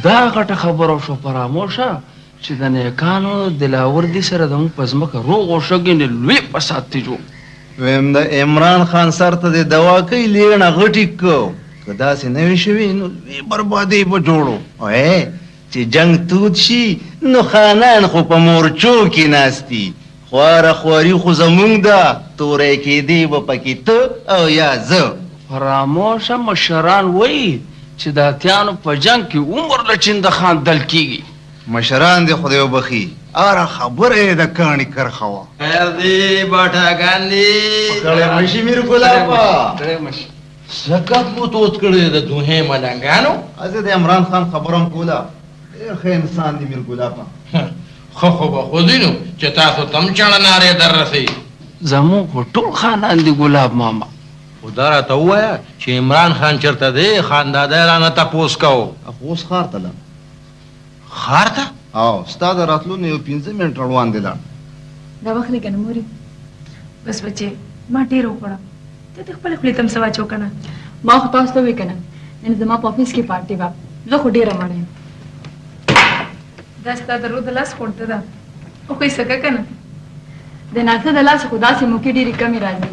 T: دا غټه خبره شو فراموشه چې د نیکانو دلاور دي سره د موږ په ځمکه روغ او شګې نه لوی فساد تی جوړ
U: ویم د عمران خان سر ته د دوا کوي لیڼه غټي کو که داسې نه وي شوي نو لوی بربادۍ به جوړو چې جنگ تود شي نو خانان خو په مورچو کې ناستي خواره خواري خو زمونږ ده توری کېدی به پکې ته او یا زه
T: فراموشه مشران وایي چې د اتیانو په جنگ کې عمر له چنده خان دل کیږي
U: مشران دې خدای وبخي اره خبره یې د کاڼي کرښه وه خیر دی باټاګان دي پکړی مشي میر ګلابه
V: سکت مو توت کړی د دوهې ملنګانو
U: زه د عمران خان خبرم کوله ډېر ښه انسان دی میر ګلابه
V: ښه خو به خو دي نو چې تاسو تم چڼه نارې در رسئ
T: زموږ خو ټول خاندان دي ګلاب ماما
V: خو دا راته ووایه چې عمران خان چېرته دی خاندادی رانه تپوس کوو
U: خو اوس ښار ته لاړ
V: ښار ته
U: او ستا د راتلو نه یو 15 منټه وړاندې لاړ
L: دا وخت دی که نه مورې بس بچې ما ډېر وخوړه ته دې خپلې خولې ته هم څه واچو که نه
O: ما خو تاسو ته ووایي که نه نن زما په افیس کې پارټي وه زه خو ډېره مړه یم
L: دا ستا د روح د لاس خورده ده وخوی سکه که نه
O: د ناڅه د لاسه خو داسې موقع ډېرې کمې راځي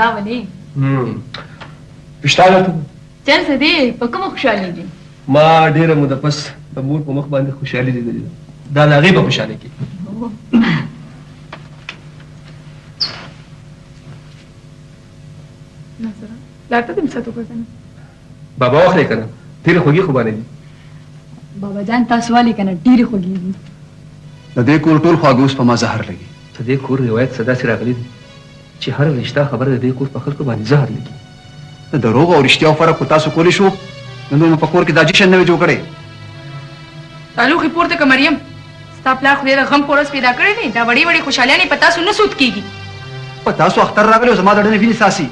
O: دا ولې
I: پښتانه ته
O: چل څه دی په کومه خوشحالېږي
I: ما ډېره موده پس د مور په مخ باندې خوشحالي لیدلې ده دا د هغې په خوشحالۍ کې
L: ناصره پلار ته دې مسات وکړه که نه
I: بابا واخلې که نه ډېرې خوږې خو باندې دي
O: بابا جان تاسو ولې که نه ډېرې خوږې دي
K: د دې کور ټول خواږه اوس په ما زهر لګي
I: د دې کور روایت څه داسې راغلی دی چې هر رشته خبره د دې کور په خلکو باندې زهر لګي
K: د دروغ او رښتیاو فرق خو تاسو کولی شو نو نو په کور کې دا جشن نه وي جوړ کړی
L: دا لوښي پورته که مریم ستا پلار خدای د غم په ورځ پیدا کړی دی دا وړې وړې خوشحالیانې په تاسو نه سود کېږي
K: په تاسو اختر راغلی او زما د ډنې وینې څاڅي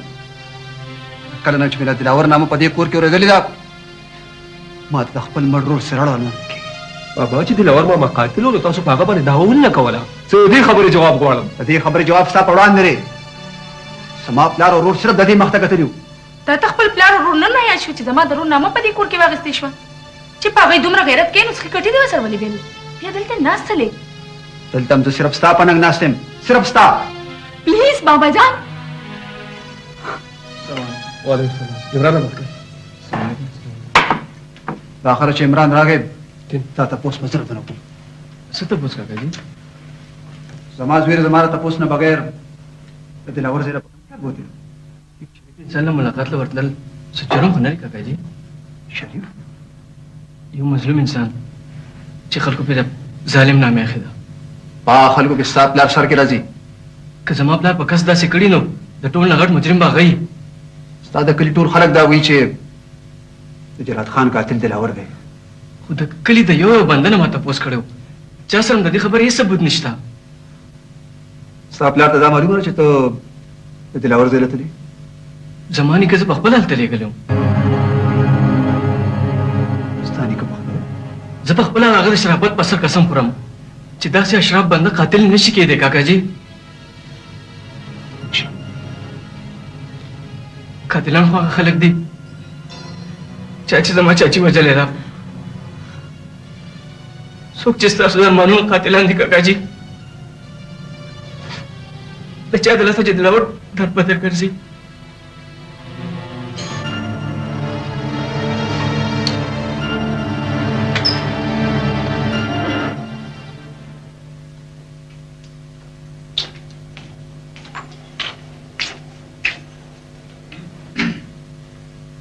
K: کله نه چې مې د دلاور نامه په دې کور کې اورېدلې ده ما ته د خپل مړ ورور سره اړه نه
I: بابا چې دلاور ماما قاتل و نو تاسو په هغه باندې دعوه ولې نه کوله زه د دې خبرې جواب غواړم
K: د دې خبرې جواب ستا په وړاندې دی زما پلار او ورور صرف د دې مخ ته کتلي وو.
L: تا ته خپل پلار ورور نه یاد شو چې زما د ورور نامه په دې کور کې واغستې شوه چې په هغې دومره غیرت کوي نو څخې کټې دې ورسره ولې بیا بیا دلته ناستلې
K: دلته هم زه صرف ستا په ننګ ناست یم، صرف ستا.
O: پلیز بابا جان.
I: وعلیکم السلام. عمران راغلی.
K: د آخره چې عمران راغی تا تپوس به زه درته نه کوم.
B: څه تپوس کاکاجي؟
K: زما زوی زما له تپوس نه بغیر د دلاور ځای له بوتلو.
B: انسان له ملاقات له ورتلل څه جرم خو نه دی کاکاجي.
K: شریف
B: یو مظلوم انسان چې خلکو پرې ظالم نامې اخې ده.
K: په خلکو کې ستا پلار سر کې راځي.
B: که زما پلار په کس داسې کړي نو د ټول نه غټ مجرم به هغه وي.
K: ستا د کلي ټول خلک دا وایي چې د جلات خان قاتل دلاور دی.
B: خو د کلي د یو بنده نه ما تپوس کړی و چا سره د دې خبرې هېڅ ثبوت نشته.
K: ستا پلار ته دا معلومه ده چې ته د دلاور ځای له تلې؟
B: زما نیکه زه پخپله هلته لېږلی وم.
K: ستا نیکه پخپله؟
B: زه پخپله هغه د شرافت په سر قسم خورم چې داسې اشراف بنده قاتل نه شي کېدی کاکاجي. قاتلان خو هغه خلک دي چا چې زما چاچي وژلې ده. څوک چې ستاسو د ارمانونو قاتلان دي کاکاجي د چا د لاسه چې دلاور در بدر ګرځي.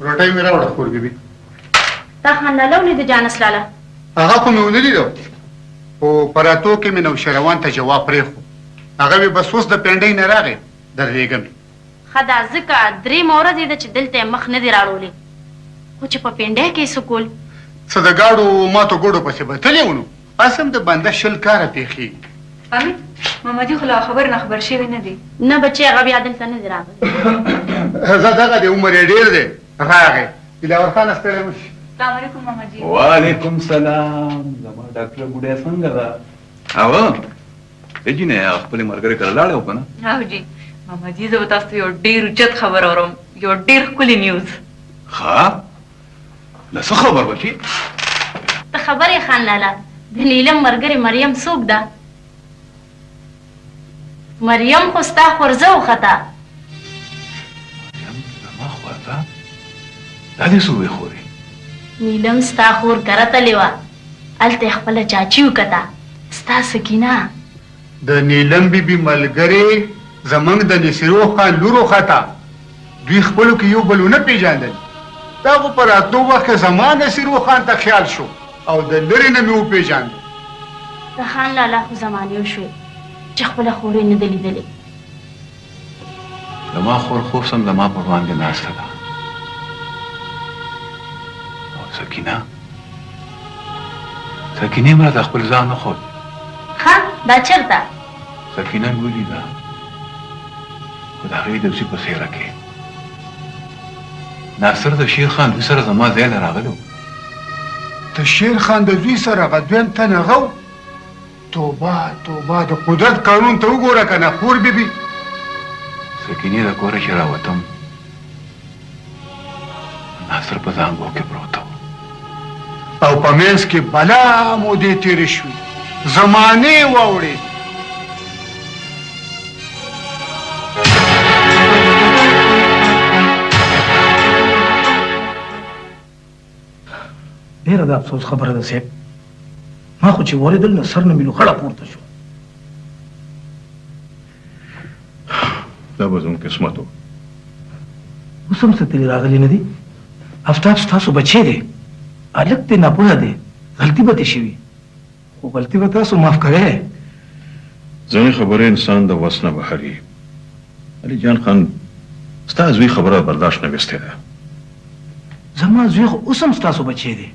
H: روټۍ مې راوړه خور بیبي.
G: تا خانلاله ولید جانس لاله؟
H: هغه خو مې ونه لیدو خو په راتو کې مې نوشیروان ته جواب پرېښو. هغه مې بس اوس د پنډۍ نه راغی درېږم.
G: ښه دا ځکه درېیمه ورځ یې ده چې دلته یې مخ نه دی راړولی خو چې په پنډۍ کې یې څه کول.
H: څه د ګاډو ماتو ګوډو پسې به تللی ونو قسم د بنده شل کاره پېښېږي.
M: امي ماماجي خو لا خبر نه خبر شوی نه دی.
G: نه بچی هغه بیا دلته نه دی راغلی.
H: زه دغه دی عمر یې ډېر دی راغی. دلاور خانه ستړی مه شي.
M: السلام علیکم ماماجي.
E: وعلیکم سلام. زما ډاکټر بوډۍ څنګه ده؟ او ته جینې خپلې ملګرې کره لاړې وه که نه؟
M: او جی ماماجي زه به تاسو ته یو ډېر اوچت خبر اورم یو ډېر ښکلې نیوز.
E: ښه له څه خبر بچي؟
G: ته خبر یې خانلاله د نیلم ملګرې مریم څوک ده؟ مریم خو ستا خورزه وخته.
E: زما خورزه؟ دا دې څه ووې خورې؟
G: نیلم ستا خور کره تلې وه هلته یې خپله چاچي وکته ستا سکینه.
H: د نیلم بیبي ملګرې زموږ د نصیرو خان لور وخته. دوی خپلو کې یو بل ونه پېژندل. دا خو په راتلو وخت کې زما نصیرو خان ته خیال شو او د لرې نه مې وپېژاند.
G: د خان لاله خو زمانې وشوې چې خپله خور یې نه ده لیدلې.
E: زما خور خوب سم زما په وړاندې ناسته ده. او سکینه سکینې مې راته خپل ځان وښود.
G: ښه دا چېرته؟
E: سکینه مې ولیده خو د هغې د اوسي په څېره کې ناصر د شیر خان دوی سره زما ځای له راغلی و.
H: د شیر خان د دوی سره هغه دویم تن هغه و. توبه توبه د قدرت قانون ته وګوره که نه خور بیبي.
E: سکینې د کوره چې راوتم ناصر په زانګو کې پروت و
H: او په منځ کې بلا مودې تېرې شوې زمانې واوړې.
A: ډېره د افسوس خبره ده صاحب. ما خو چې واورېدل نو سر نه مې لوخړه پورته شو.
Q: دا به زموږ قسمت و.
A: اوس هم څه ترې راغلي نه دي. افتاب ستاسو بچی دی هلک دی ناپوهه دی غلطي به ترې شوي خو غلطي به تاسو معاف کوئ.
Q: ځینې خبرې انسان د وس نه بهر وي. علي جان خان ستا زوی خبره برداشت نه ویستې ده.
A: زما زوی خو اوس هم ستاسو بچی دی.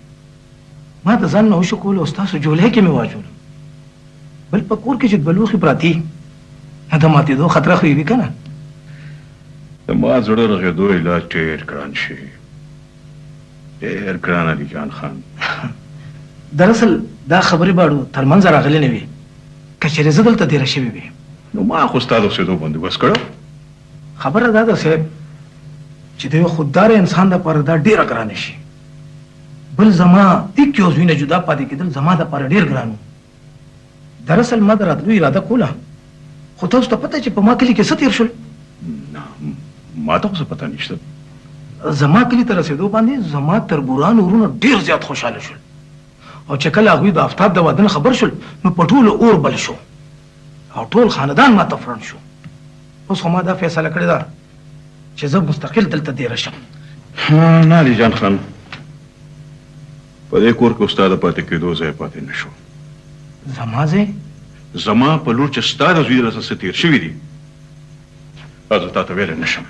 A: ما د ځان نه وشو کول او ستاسو جولۍ کې مې واچولو. بل په کور کې چې بلوخې پراتې نه د ماتېدو خطره خو یې وي که نه.
Q: د ما زړه رغېدو علاج ډېر ګران شي ډېر ګران علي جان خان.
A: دراصل دا خبرې باړو تر منځه راغلې نه وي که چېرې زه دلته تېره شوې وي
Q: نو ما خو ستا د اوسېدو بندوبست کړو.
N: خبره دا ده صاحب چې د یو خوددار انسان دپاره دا ډېره ګرانه شي. بل زما ایک یو زوی نه جدا پاتې کېدل زما دپاره ډېر ګران و. دراصل ما د راتلو اراده کوله، خو تاسو ته پته چې په ما کلي کې څه تېر شول.
Q: ما ته خو څه پته نشته.
N: زما کلي ته رسېدو باندې زما تربوران ورونه ډېر زیات خوشحاله شول، او چې کله هغوی د آفتاب د واده نه خبر شول نو په ټولو اور بل شو او ټول خاندان ما ته فرن شو. اوس خو ما دا فیصله کړې ده چې زه مستقل دلته دېره شم.
Q: نه علي جان خان، په دې کور کې ستا د پاتې کېدو ځای پاتې نه شو.
N: زما ځای؟
Q: زما په لور چې ستا د زوی راسه څه تېر شوي دي دا زه تا ته ویلی نه شم.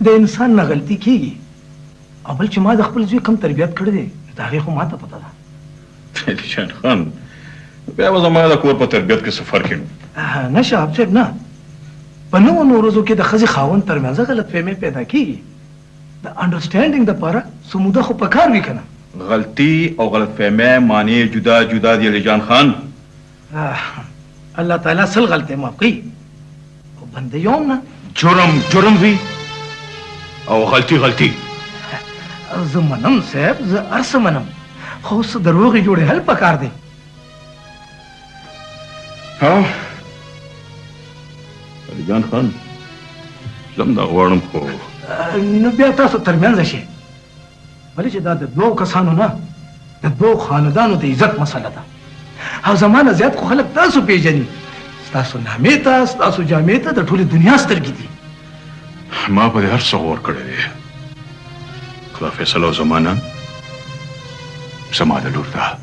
N: د انسان نه غلطي کېږي، او بل چې ما د خپل زوی کم تربیت کړی دی د هغې خو ما ته پته ده.
Q: علي جان خان، بیا به زما د کور په تربیت کې څه فرق یم.
N: نه شهاب صاحب نه، په نوو ورځو کې د ښځې خاوند ترمنځه غلطفهمۍ پیدا کېږي. د انډرسټینډینګ دپاره څه موده خو پکار وي که نه.
Q: غلطي او غلطفهمۍ معنی جدا جدا دي علي جان خان.
N: الله تعالی سل غلطۍ معاف کوي او بنده یوم نه.
Q: جرم جرم وي او غلطي غلطي.
N: زه منم صاحب، زه هر څه منم، خو اوس د روغې جوړې حل پکار دی.
Q: ها علي جان خان، زه هم دا غواړم خو
N: نو بیا تاسو ترمنځه شئ، ولې چې دا د دوو کسانو نه د دوو خاندانو د عزت مسله ده. او زما نه زیات خو خلک تاسو پیژني، ستاسو نامې ته ستاسو جامې ته د ټولې دنیا سترګې دي.
Q: ما په دې هر څه غور کړی دی، خو دا فیصله زما نه، زما د لور ده.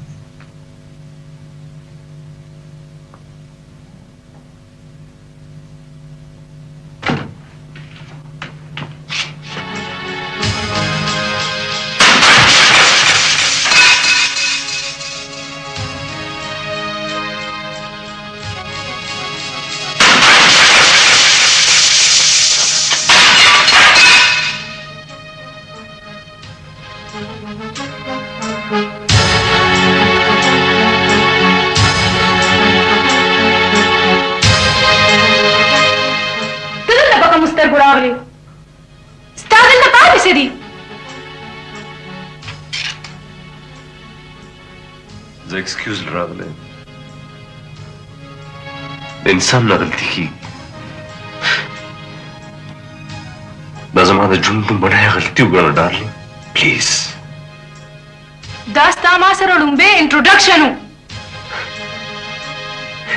S: एक्सक्यूज रागले इंसान ना गलती की बाज़माना जुम्बु बढ़ाया गलती उगाना डार्लिंग प्लीज
L: दास्ता मा सर लुम्बे इंट्रोडक्शन हूँ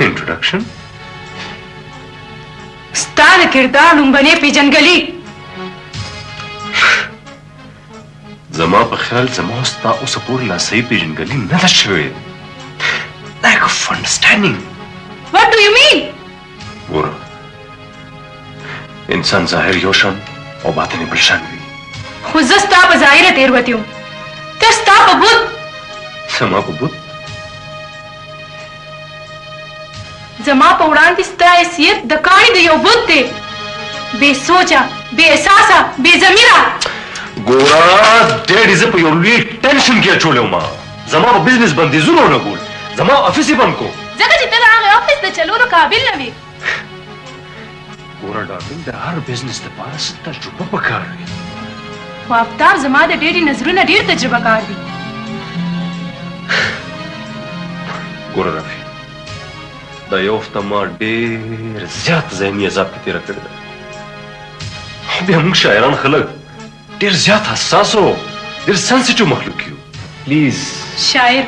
S: इंट्रोडक्शन
L: स्टार किरदार लुम्बने पिजनगली
S: زما په خیال زما ستا اوسه پورې لا صحیح پیژندګلي نه ده شوې. lack of understanding.
L: What do you mean?
S: ګوره انسان ظاهر یو شان او باطن بل شان وي.
L: خو زه ستا په ظاهره تېروتې وم، ته ستا په بوت.
S: زما په بوت؟
L: زما په وړاندې ستا حیثیت د کاڼي د یو بوت دی، بې سوچه، بې احساسه، بې ضمیره.
S: ګوره ډېډې زه په یو لوی ټینشن کې اچولی وم. زما په بزنس بندیزونه ولګول، زما افیس یې بند کړو
L: ځکه چې ته د هغې افیس د چلولو قابل نه وې.
S: ګوره ډارلینګ د هر بزنس دپاره څه تجربه پکار وي.
L: خو آفتاب زما د ډېرې نظرونه ډېر تجربه کار دي.
S: ګوره رافي، دا یو هفته ما ډېر زیات ذهني عذاب کې تېره کړې ده. بیا موږ شاعران خلک ډېر زیات حساس او ډېر سنسیټیو مخلوق یو. پلیز
L: شاعر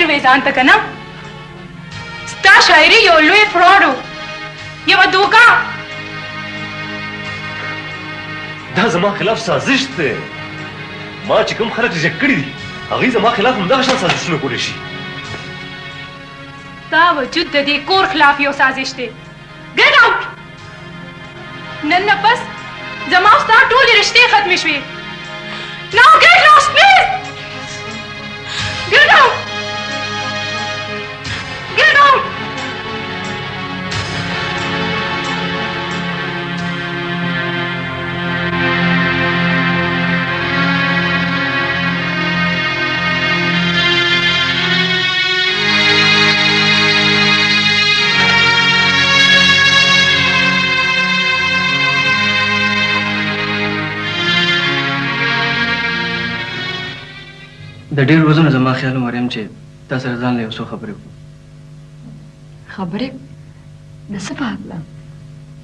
L: وې ځان ته که نه؟ ستا شاعري یو لوی فراډ و، یوه دوکه.
S: دا زما خلاف سازش دی. ما چې کوم خلک ریجکټ کړي دي هغوی زما خلاف همدغه شان سازشونه کولی شي.
L: ستا وجود د دې کور خلاف یو سازش دی. ګیټ آوټ. نن نه پس زما او ستا ټولې رشتې ختمې شوې. ناو ګیټ لاست پلیز. ګیټ آوټ. ګیټ آوټ.
B: د ډېر ورځو نه زما خیال و مریم چې تا سره ځان له یو څو خبرې وکړو.
O: خبرې د څه په هکله؟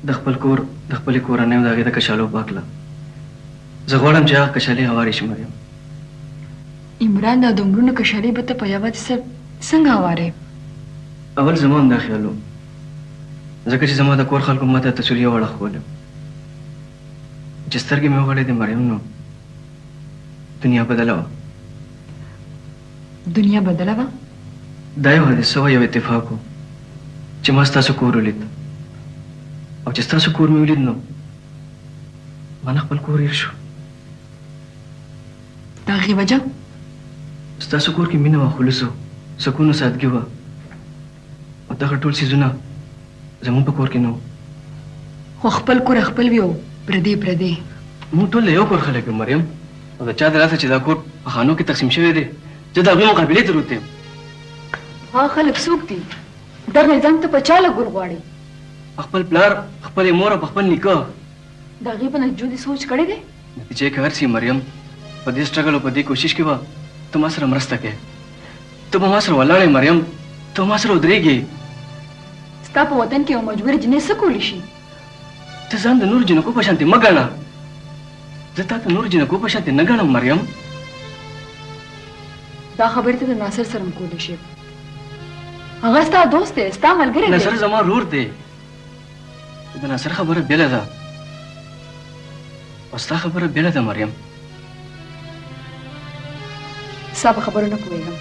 B: د خپل کور د خپلې کورنۍ او د هغې د کچالو په هکله. زه غواړم چې هغه کچالې هوارې شي مریم.
O: عمران دا د عمرونو کشالې به ته په یوازې سر څنګه هوارې؟
B: اول زما هم دا خیال و ځکه چې زما د کور خلکو ما ته تصویري وړه ښودل چې سترګې مې وغړېدې مریم نو دنیا بدله وه.
O: دنیا بدله وه؟
B: دا یو حادثه وه یو اتفاق و چې ما ستاسو کور ولید او چې ستاسو کور مې ولید نو ما نه خپل کور هېر شو.
O: د هغې وجه؟
B: ستاسو کور کې مینه وه خلوص و سکون و سادګي وه او دغه ټول څیزونه زموږ په کور کې نه و.
O: خو خپل کور خپل وي او پردی پردی.
B: موږ ټول د یو کور خلک یو مریم او د چا د لاسه چې دا کور په خانو کې تقسیم شوی دی زه د هغوی مقابلې ته روت یم.
O: هغه خلک څوک دي؟ در نظام ته په چا لګول غواړي؟
B: خپل پلار خپلې مور او په خپل نیکه.
O: د هغې په نتیجو دې سوچ کړی دی؟
B: نتیجې که هر څه مریم په دې سټرګل او په دې کوشش کې به ته ما سره مرسته کوې. ته به ما سره ولاړې مریم ته ما سره ودرېږې.
O: ستا په وطن کې یو مجبورې جنۍ څه کولی شي؟
B: ته ځان د نورو جنکو په شانتې مه ګڼه. زه تا ته نورو جنکو په شانتې نه ګڼم مریم.
O: دا خبرې ته د ناصر سره هم کولی شي. هغه ستا دوست دی ستا ملګری دی.
B: ناصر زما ورور دی. د ناصر خبره بېله ده او ستا خبره بېله ده مریم.
O: ستا په خبرو نه پوهېږم.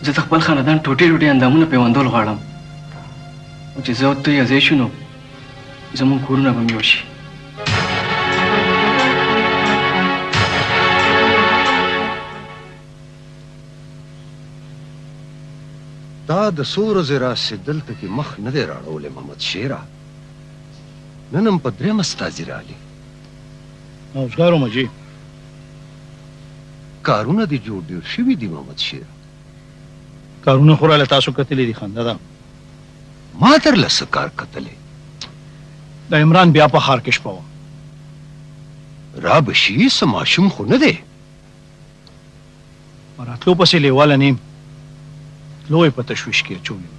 B: زه د خپل خاندان ټوټې ټوټې اندامونه پیوندول غواړم او چې زه او ته یو ځای شو نو زموږ کورونه به مې وشي.
C: دا د څو ورځې راسې دلته کې مخ نه دی راړولی محمد شیره. نن هم په درېیمه استازي رالي.
A: نمسکار مجی.
C: کارونه دې جوړ ډېر شوي دي محمد شیره.
A: کارونه خو راله تاسو کتلي دي خنده ده.
C: ما درله څه کار کتلی؟
A: د عمران بیا په ښار کې شپه وه.
C: را به شي څه ماشوم خو نه دی.
A: په راتلو پسې لیواله نیم لوی په تشویش کې اچولی وو.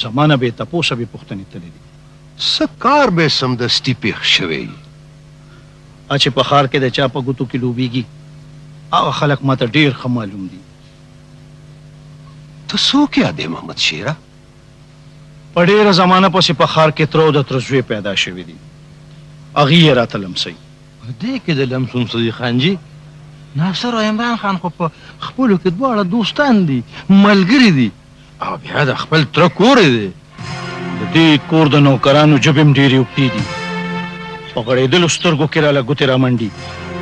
A: زما نه بې تپوسه بې پوښتنې تللی دي.
C: څه کار به یې سمدستي پېښ شوی؟
A: چې په ښار کې د چا په ګوتو کې لوبېږي هغه خلک ماته ډېر ښه معلوم دي.
C: ته څوک یادې محمد شیره؟
A: په ډېره زمانه پسې په ښار کې تره او د تره زوی پیدا شوي دي. هغې یې راته لمسوي.
V: په دې کې د لمسون څه دي خان جي؟ ناصر او عمران خان خو په خپلو کې دواړه دوستان دي ملګري دي او بیا د خپل تره کور دی.
A: د دې کور د نوکرانو ژبې هم ډېرې اوږدې دي. په غړېدلو سترګو کې راله ګوتې رامنډي.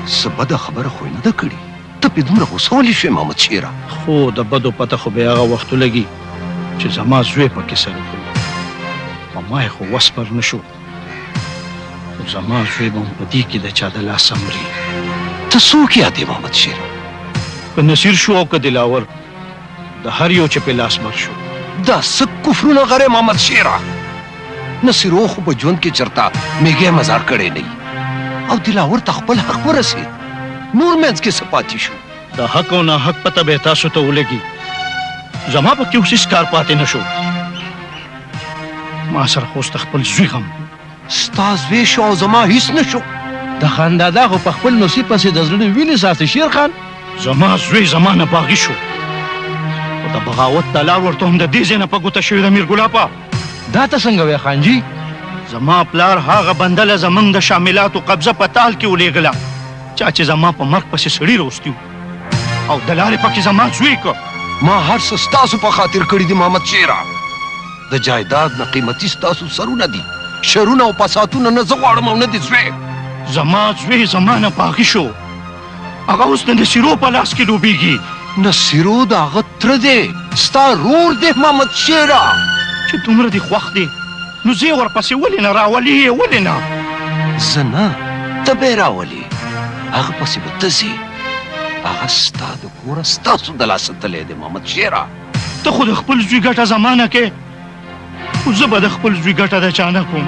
C: څه بده خبره خو یې نه ده کړې. ته پې دومره غوسه ولې شوې محمد شیره؟
A: خو د بدو پته خو به هغه وخت ولګي چې زما زوی پکې سره کوي. په ما یې خو وس پر نه شو. خو زما زوی به هم په دې کې د چا د لاس مري.
C: ته څوک یادې محمد شیره؟
A: که نصیر شو او که دلاور د هر یو چې پې لاس بر شو.
C: دا څه کفرونه غرې محمد شیره؟ نصیرو خو په ژوند کې چرته میږی مزار کړی نه او دلاور ته خپل حق ورسېد. نور منځ کې څه پاتې شو؟
A: د حق او ناحق پته به تاسو ته ولګي. زما پکې اوس هېڅ کار پاتې نه شو. ما سره خو اوس د خپل زوی غم.
C: ستا زوی شو او زما هېڅ نه شو.
V: د خاندادا خو په خپل نصیب پسې د زړه وینې ساتي شیر خان.
A: زما زوی زما نه باغي شو او د بغاوت د لار ورته هم د دې ځای نه په ګوته شوي د میرګلابه.
V: دا ته څنګه وی خان جي؟
A: زما پلار هغه بندله زمونږ د شاملاتو قبضه په تال کې ولېږله چا چې زما په مرګ پسې سړي روستي وو او دلال یې پکې زما زوی که.
C: ما هر څه ستاسو په خاطر کړي دي محمد شیره. د جایداد نه قیمتي ستاسو سرونه دي. شرونه او فساتونه نه زه غواړم او نه دې زوی.
A: زما زوی زما نه باغي شو. هغه اوس د نصیرو په لاس کې لوبېږي.
C: نصیرو د هغه تره دی ستا رور دی محمد شیره.
A: چې دومره دې خوښ دی نو زه یې ورپسې ولې نه راولې یې ولې نه؟
C: زه نه ته به یې راولې. هغه پسې به ته ځې. هغه ستا د کوره ستاسو د لاسه تللی دی محمد شیره.
A: ته خو د خپل زوی ګټه زما نه کې خو زه به د خپل زوی ګټه د چا نه کوم.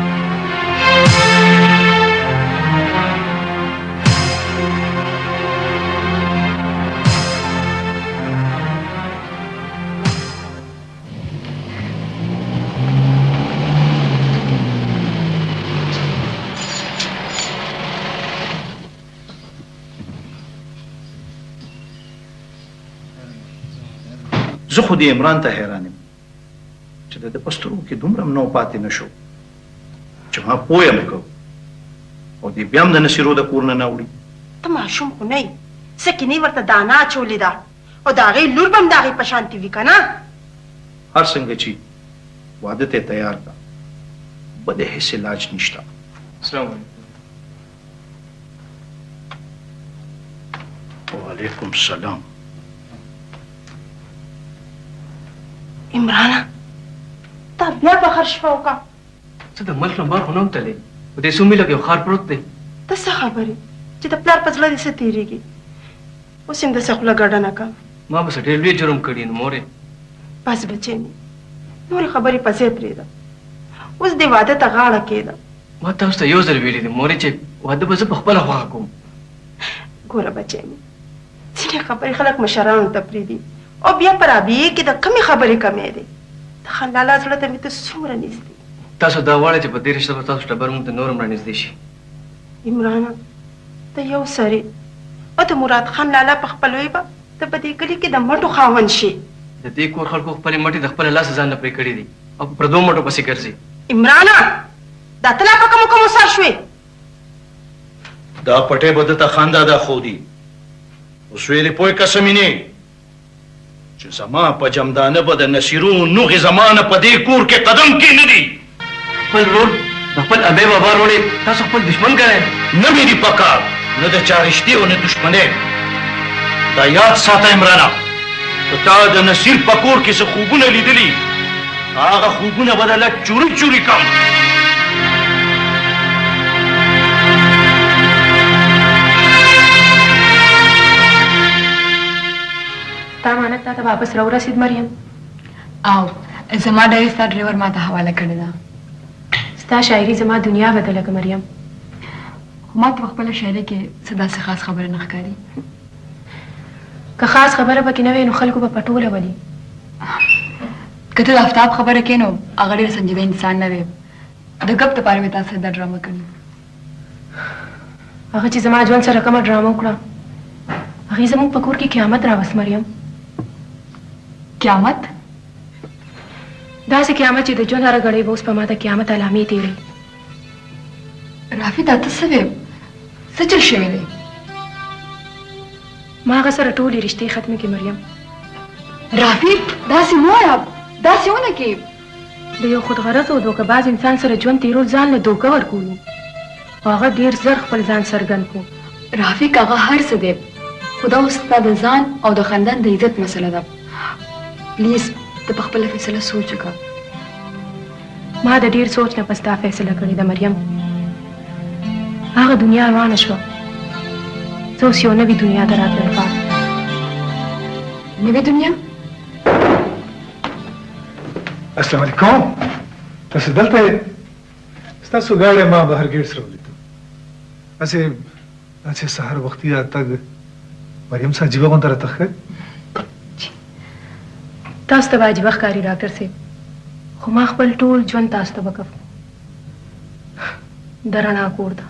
A: زه خو دې عمران ته حیران یم چې د ده په سترګو کې دومره نو پاتې نه شو چې ما پوه یم کو او دې بیا هم د نصیرو د کور نه نه وړي.
D: ته ماشوم خو نه یې سکینې ورته دانا اچولې ده او د هغې لور به هم د هغې په شانتې وي که نه.
A: هر څنګه چې واده ته تیار ده بده هیڅ علاج نشته.
B: السلام علیکم.
A: وعلیکم السلام.
D: عمرانه تا بیا بخر شپه وکړه.
B: څه د ملک نه بار خو نه وم تللی په دې څو میله کې یو ښار پروت دی.
D: ته څه خبرې چې د پلار په زړه دې څه تېرېږي اوس هم داسې خوله ګډه نه کړه.
B: ما بس ډېر لوی جرم کړی نو مورې.
D: بس بچې مې نورې خبرې په ځای پرېږده اوس دې واده ته غاړه کېږده.
B: ما تاسو ته یو ځل ویلي دي مورې چې واده به زه په خپله خوښه کوم.
D: ګوره بچې مې ځینې خبرې خلک مشرانو ته پرېږدي او بیا په رابعې کې د کمې خبرې کمې دی. د خنلاله زړه ته مې ته څومره نږدې.
B: تاسو دا غواړئ چې په دې رشته به تاسو ټبر مونږ ته نور هم رانږدې شي.
D: عمرانه ته یو سړی او د مراد خان لالا په خپلوۍ به ته په دې کلي کې د مټو خاوند شي.
B: د دې کور خلکو خپلې مټې د خپله لاسه ځان نه پرې کړي دي او په پردو مټو پسې ګرځي.
D: عمرانه دا ته لا په کومو کومو سر شوې؟
A: دا پټې به دته خانده ده ښودي اوس ویلې پوه قسمینې چې زما په جمدانه به د نصیرو نوغې زمانه په دې کور کې قدم کېنه دي.
B: خپل ورور د خپل ابۍ بابا وروڼې تاسو خپل دشمن ګڼئ.
A: نه مې دي پکار نه د چا رشتې او نه دشمنۍ. دا یاد ساته عمرانه که تا د نصیر په کور کې څه خوبونه لیدلي هغه خوبونه به د لږ چوري چوري کم.
L: تا امانت تا ته واپس راورسېد مریم؟
O: او زما ډایري ستا ډریور ما ته حواله کړې ده.
L: ستا شاعري زما دنیا بدله که مریم.
O: خو ما ته په خپله شاعري کې څه داسې خاص خبره نه ښکاري.
L: که خاص خبره پکې نه وي نو خلکو به پټوله ولي.
O: که ته د آفتاب خبره کوې نو هغه ډېر سنجیده انسان نه دی. د ګپ دپاره مې تا سره دا ډرامه کړې.
L: هغه چې زما ژوند سره کومه ډرامه وکړه هغې زموږ په کور کې قیامت راوست مریم.
O: قیامت؟
L: داسې قیامت چې د ژوند هره ګړۍ به اوس په ما د قیامت علامې تېرې.
O: رافي دا ته څه وې؟ څه چل شوی دی؟
L: ما هغه سره ټولې رشتې ختمې کړې مریم.
O: رافي داسې مه وایه داسې ونه کې.
L: د یو خودغرض او دوکهباز انسان سره ژوند تېرول ځان له دوکه ورکولو او هغه ډېر زر خپل ځان څرګند کړو.
O: رافیق هغه هر څه دی خو دا اوس ستا د ځان او د خاندان د عزت مسله ده. پلیز ته په خپله فیصله سوچ وکړه.
L: ما د ډېر سوچ نه پس دا فیصله کړې ده مریم. هغه دنیا روانه شوه زه اوس یو نوې دنیا ته راتلل غواړم.
O: نوې دنیا؟
N: السلام علیکم. تاسو دلته یې؟ ستاسو ګاډی ما بهر ګیټ سره ولیدو. داسې سهار وختي راتګ مریم څه عجیبه غونډه راته ښکاري.
L: تاسو ته به عجیبه ښکاري ډاکټر صاحب خو ما خپل ټول ژوند تاسو ته وقف د رڼا کور ده.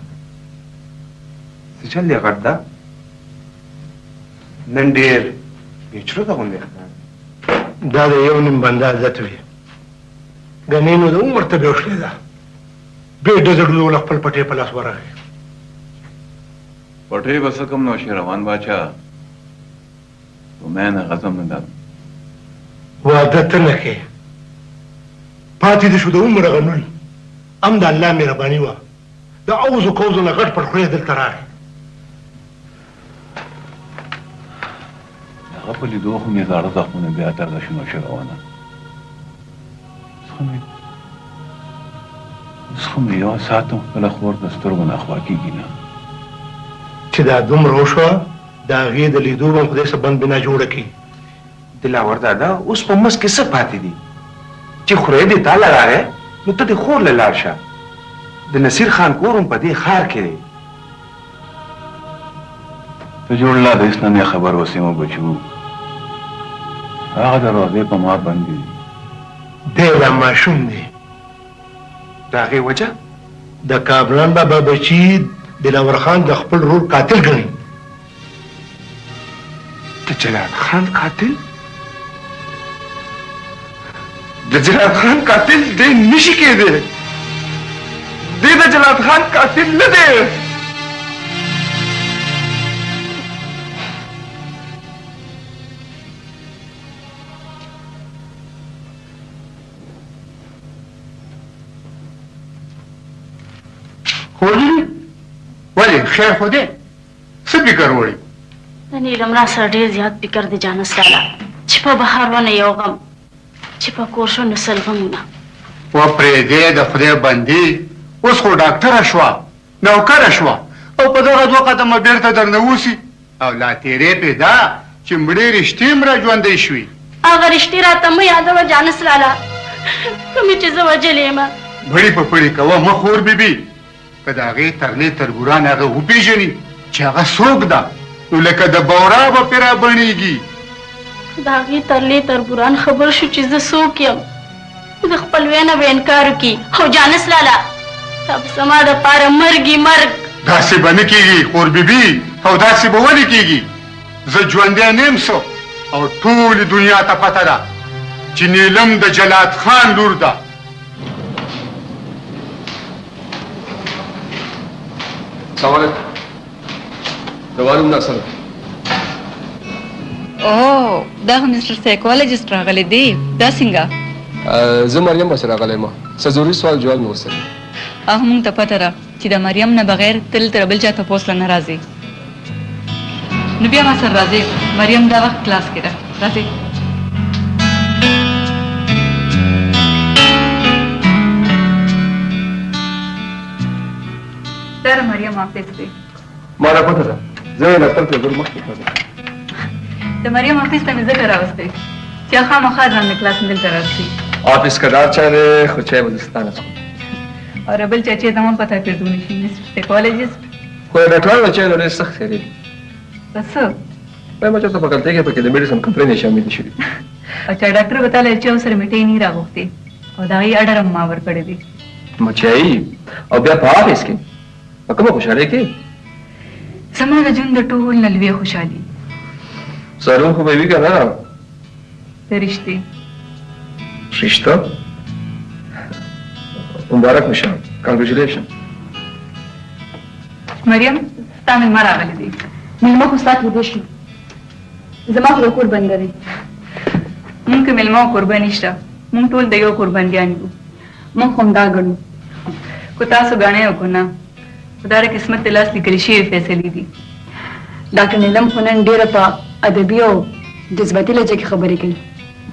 P: څه چل دی غټ ده؟ نن ډېر بېچرو ته غوندې ښکاري.
F: دا د یو نیم بنده عادت وي ګنې نو د عمر ته بېوښلې ده بې ډزړلو له خپل پټې په لاس ورغی.
E: پټې به څه کم نو شیروان باچا تو میں نه غزم نه دارم.
F: واده ته نه کې پاتې دې شو د عمر غنول ام د الله مهرباني وه د عوض و کوزو نه غټ پر خولې دلته راغی.
E: د هغه په لیدو خو مې زاړه زخمونه بیا تازه شو نو شیروانه. اوس خو مې یوه ساعت هم خپله خور د سترګو نه خوا کېږي نه.
F: چې دا دومره وشوه د هغې د لیدو به هم خدای څه بند بنا جوړه کړي.
P: دلاور دادا اوس په مس کې څه پاتې دي چې خورې دې تا له راغی نو ته دې خور له لاړ شه. د نصیر خان کور هم په دې ښار کې دی.
E: ته جوړ لا د هېڅ نه نه خبر اوسې مو بچو هغه دروازې په ما بندې دي.
F: دی لا ماشوم دی.
P: د هغې وجه
F: د کابلان بابا بچي دلاور خان د خپل رور قاتل ګڼي.
P: د جلال خان قاتل؟ د جلات خان قاتل دی نشي کېدی دی د جلات خان قاتل نه دی
H: خوږي ولې خیر خو دی څه فکر وړي
G: د نیلم را سره ډېر زیات فکر دی جانس لالا چې په بهر ونه یو غم چې په کور شو نو سل غمونه
H: و پرېږدې د خدای بندي اوس خو ډاکټره شوه نوکره شوه او په دغه 2 قدمه بېرته درنه ووسي او لا تېرې پیدا چې مړې رښتې هم را ژوندی شوي
G: هغه رښتې راته مه یادوه جانس لالا کومې چې زه وجلې یم
H: بړې په پړې کوه مه خور بیبي که د هغې ترلې تربوران هغه وپېژني چې هغه څوک ده نو لکه د بورا به پرې رابڼېږي
G: د هغې ترلې تربوران خبر شو چې زه څوک یم د خپلوۍ نه به انکار وکړي او جانس لالا تا به زما دپاره مرګي مرګ
H: داسې به نه کېږي خور بیبي او داسې به ولې کېږي زه ژوندی نیم سو او ټولې دنیا ته پته ده چې نیلم د جلات خان لور ده
I: السلام علیکم دوالم ناصر
M: او دا مستر سایکولوژیست راغلی دی دا څنګه
I: زه مریم بس راغلی ما څه ضروري سوال جواب مې وسره
M: هغه مونږ ته پته ده چې د مریم نه بغیر تل تر بل چا تپوس نه راځي نو بیا ما سره راځي مریم دا وخت کلاس کې ده راځي دا مریم آفیس دی
I: ما را پته ده زه یې دفتر ته ځم مخکې راځم
M: د مریم آفیس ته مې ځکه راوستی چې خامخا ځان کلاس مې دلته راشي
I: آفیس کا دار چا دی خو چای به دستانه څښم
M: او بل چا چې زمون پته پیژدو نشي مستر سایکولوژیست
I: خو د ډاکټر چای ډېر سخت دی
M: بس
I: په ما چې په کلته کې پکې د میډیسن کمپنی شامل شي
M: او چې ډاکټر وتاله چې اوسره میټې نه راغوختي او دا یې اډر ما ور کړی دی
I: مچای او بیا په آفیس کې کومه خوشاله کې
M: زما د ژوند د ټول نه لوی خوشحالي
I: سره خو به وی کنه
M: فرشتي
I: رشتہ مبارک مشه کانګریچولیشن
M: مریم ستا مېلمه راغلی دی
O: مېلمه خو ستا لیدې شو زما خو د کور بنده دی
M: مونږ که مېلمه او قرباني شته مونږ ټول د یو قربانیان یو
O: موږ خو همدا ګڼو
M: کو تاسو ګڼئ او که نه خدای د قسمت د لاس لیکل شوي فیصلې دي
O: ډاکټر نیلم خو نن ډېره په ادبي او جذباتي لهجه کې خبرې کوي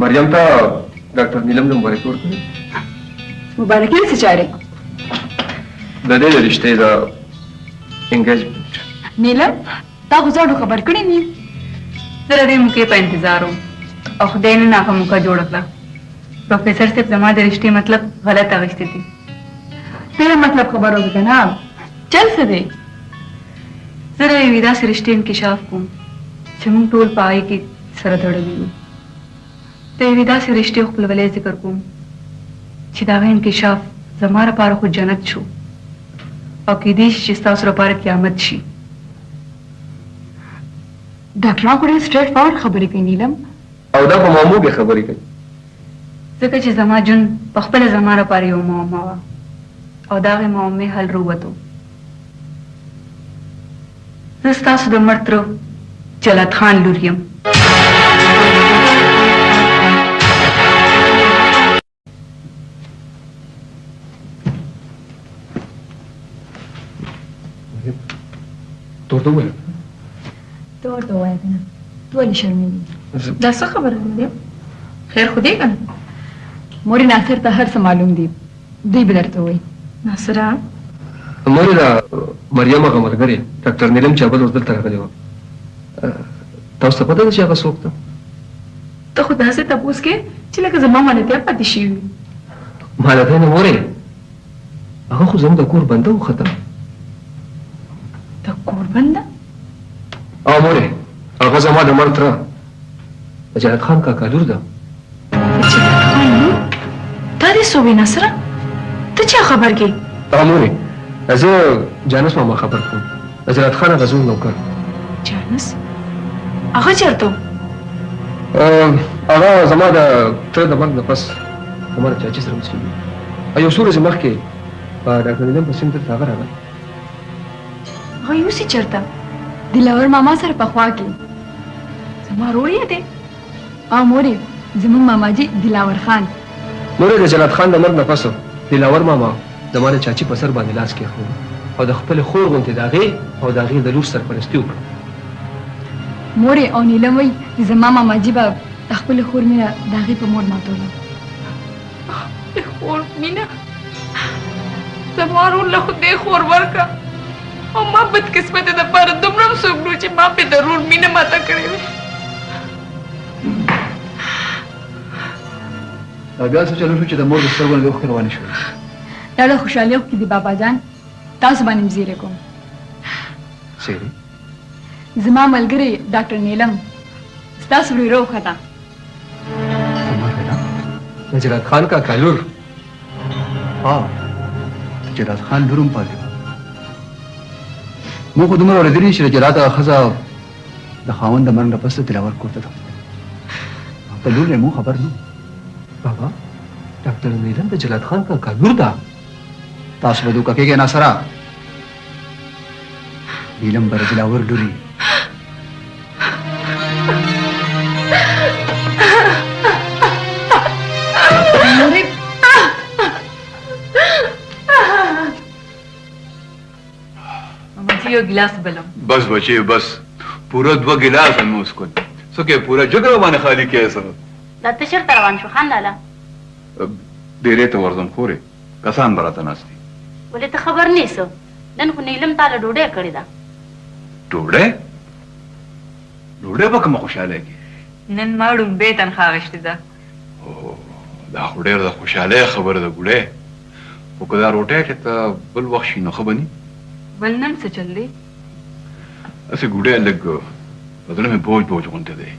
I: مریم ته ډاکټر نیلم د مبارکي ورکړئ
O: مبارکي څه چارې
I: د دې د رشتې د انګیجمنټ
O: نیلم تا خو ځاړو خبر کړی نه
M: زه د دې موقع په انتظار وم او خدای نن هغه موقع جوړه کړه پروفیسر صاحب زما د رشتې مطلب غلط اخیستی دي
O: څه مطلب خبر وکړه جناب
M: چل څه دی زه د یوې داسې رشتې انکشاف کوم چې موږ ټول په هغې کې سره تړلي یو د یوې داسې رشتې خپلولی ذکر کوم چې د هغه انکشاف زما لپاره خو جنت شو او کیدای شي چې ستاسو لپاره قیامت شي
O: ډاکټران خو ډېر سټریټ فارورډ خبرې کوي نیلم
I: او دا په معموږې خبرې کوي
M: ځکه چې زما ژوند په خپله زما لپاره یو معما وه او د هغې معمې حل رووتو زه ستاسو د مړ تره جلات خان لور یم
I: ته ورته ووایه
O: ته ورته ووایه که نه ته ولې شرمېږې
L: دا څه خبره ده خیر خو دی که نه
O: مورې ناصر ته هر څه معلوم دي دوی به درته وایي
L: ناصره
I: مورې د مریم هغه ملګرې ډاکټر نیلم چې ابد اوس دلته راغلې وه تاسو ته پته ده چې هغه څوک ده
L: ته خو داسې تپوس کې چې لکه زما ملتیا پاتې شوي وي
I: مالتی نه مورې هغه خو زموږ د کور بنده وخته
L: د کور بنده
I: او مورې هغه زما د مړ تره د جلات خان کاکا لور ده
L: تا دې څه ووایي ناصره ته چا خبر کې
I: مورې زه جانس ماما خبر کوم د جلات خان هغه زوی نوکر
L: جانس هغه چېرته
I: هغه زما د تره د مرګ نه پس زما د چاچي سره وڅېږي او یو څو ورځې مخکې په ډاکټر نیلم په سیند دلته هغه راغی
O: هغه یوسي چېرته دلاور ماما سره په خوا کې زما ورور یې دی او مورې زموږ ماماجي دلاور خان
I: مورې د جلات خان د مرګ نه پس دلاور ماما زما د چاچي په سر باندې لاس کېښود او د خپلې خور غوندې د هغې او د هغې د لور سرپرستي وکړه
O: مورې او نیلم وایي چې زما ماماجي به د خپلې خور مینه د هغې په مور ماتوله
G: د خور مینه زما ورور له خدای خور ورکړه او ما بدقسمته دپاره دومره هم څوک نو چې ما پې د ورور مینه ماته کړې وې
K: او بیا څه چلو شو چې د مور د سترګو نه د اوښکې روانې شوې
O: ډېره خوشحالي وکړي دي بابا جان تاسو باندې مې زیری کوم
K: سیری
O: زما ملګری ډاکټر نیلم ستاسو ورور وخته
I: د جلات خان کاکا لور
K: جلات خان لور هم پاتې موږ خو دومره اورېدلي چې د جلات هغه ښځه د خاوند د مرګ نه پس د دلاور کور ته ده د لور نه مو خبر نه
I: بابا ډاکټر نیلم د جلات خان کاکا لور ده
K: تاسو به دوکه کېږئ ناصره نیلم به د دلاور لوري
M: یو ګلاس بلم
E: بس بچی بس پورا 2 ګلاس هم وسکول څه کې پورا جګړه باندې خالی کې سره
G: دا ته چېرته روان شو خان لالا
E: ډېرې ته ورځم خورې کسان به راته ناست دي
G: ولې ته خبر نیسه نن خو نیلم تاله ډوډۍ کړې ده
E: ډوډۍ به کومه خوشحاله کې
M: نن ما ډومبې تنخوا اخیستې ده
E: دا خو ډېر د خوشحالۍ خبره ده ګوډۍ خو که دا روټۍ چې ته بل وخت شي نو ښه به ني
M: بل نن څه چل دی
E: هسې ګوډۍ لږ په زړه مې بوج بوج غوندې دی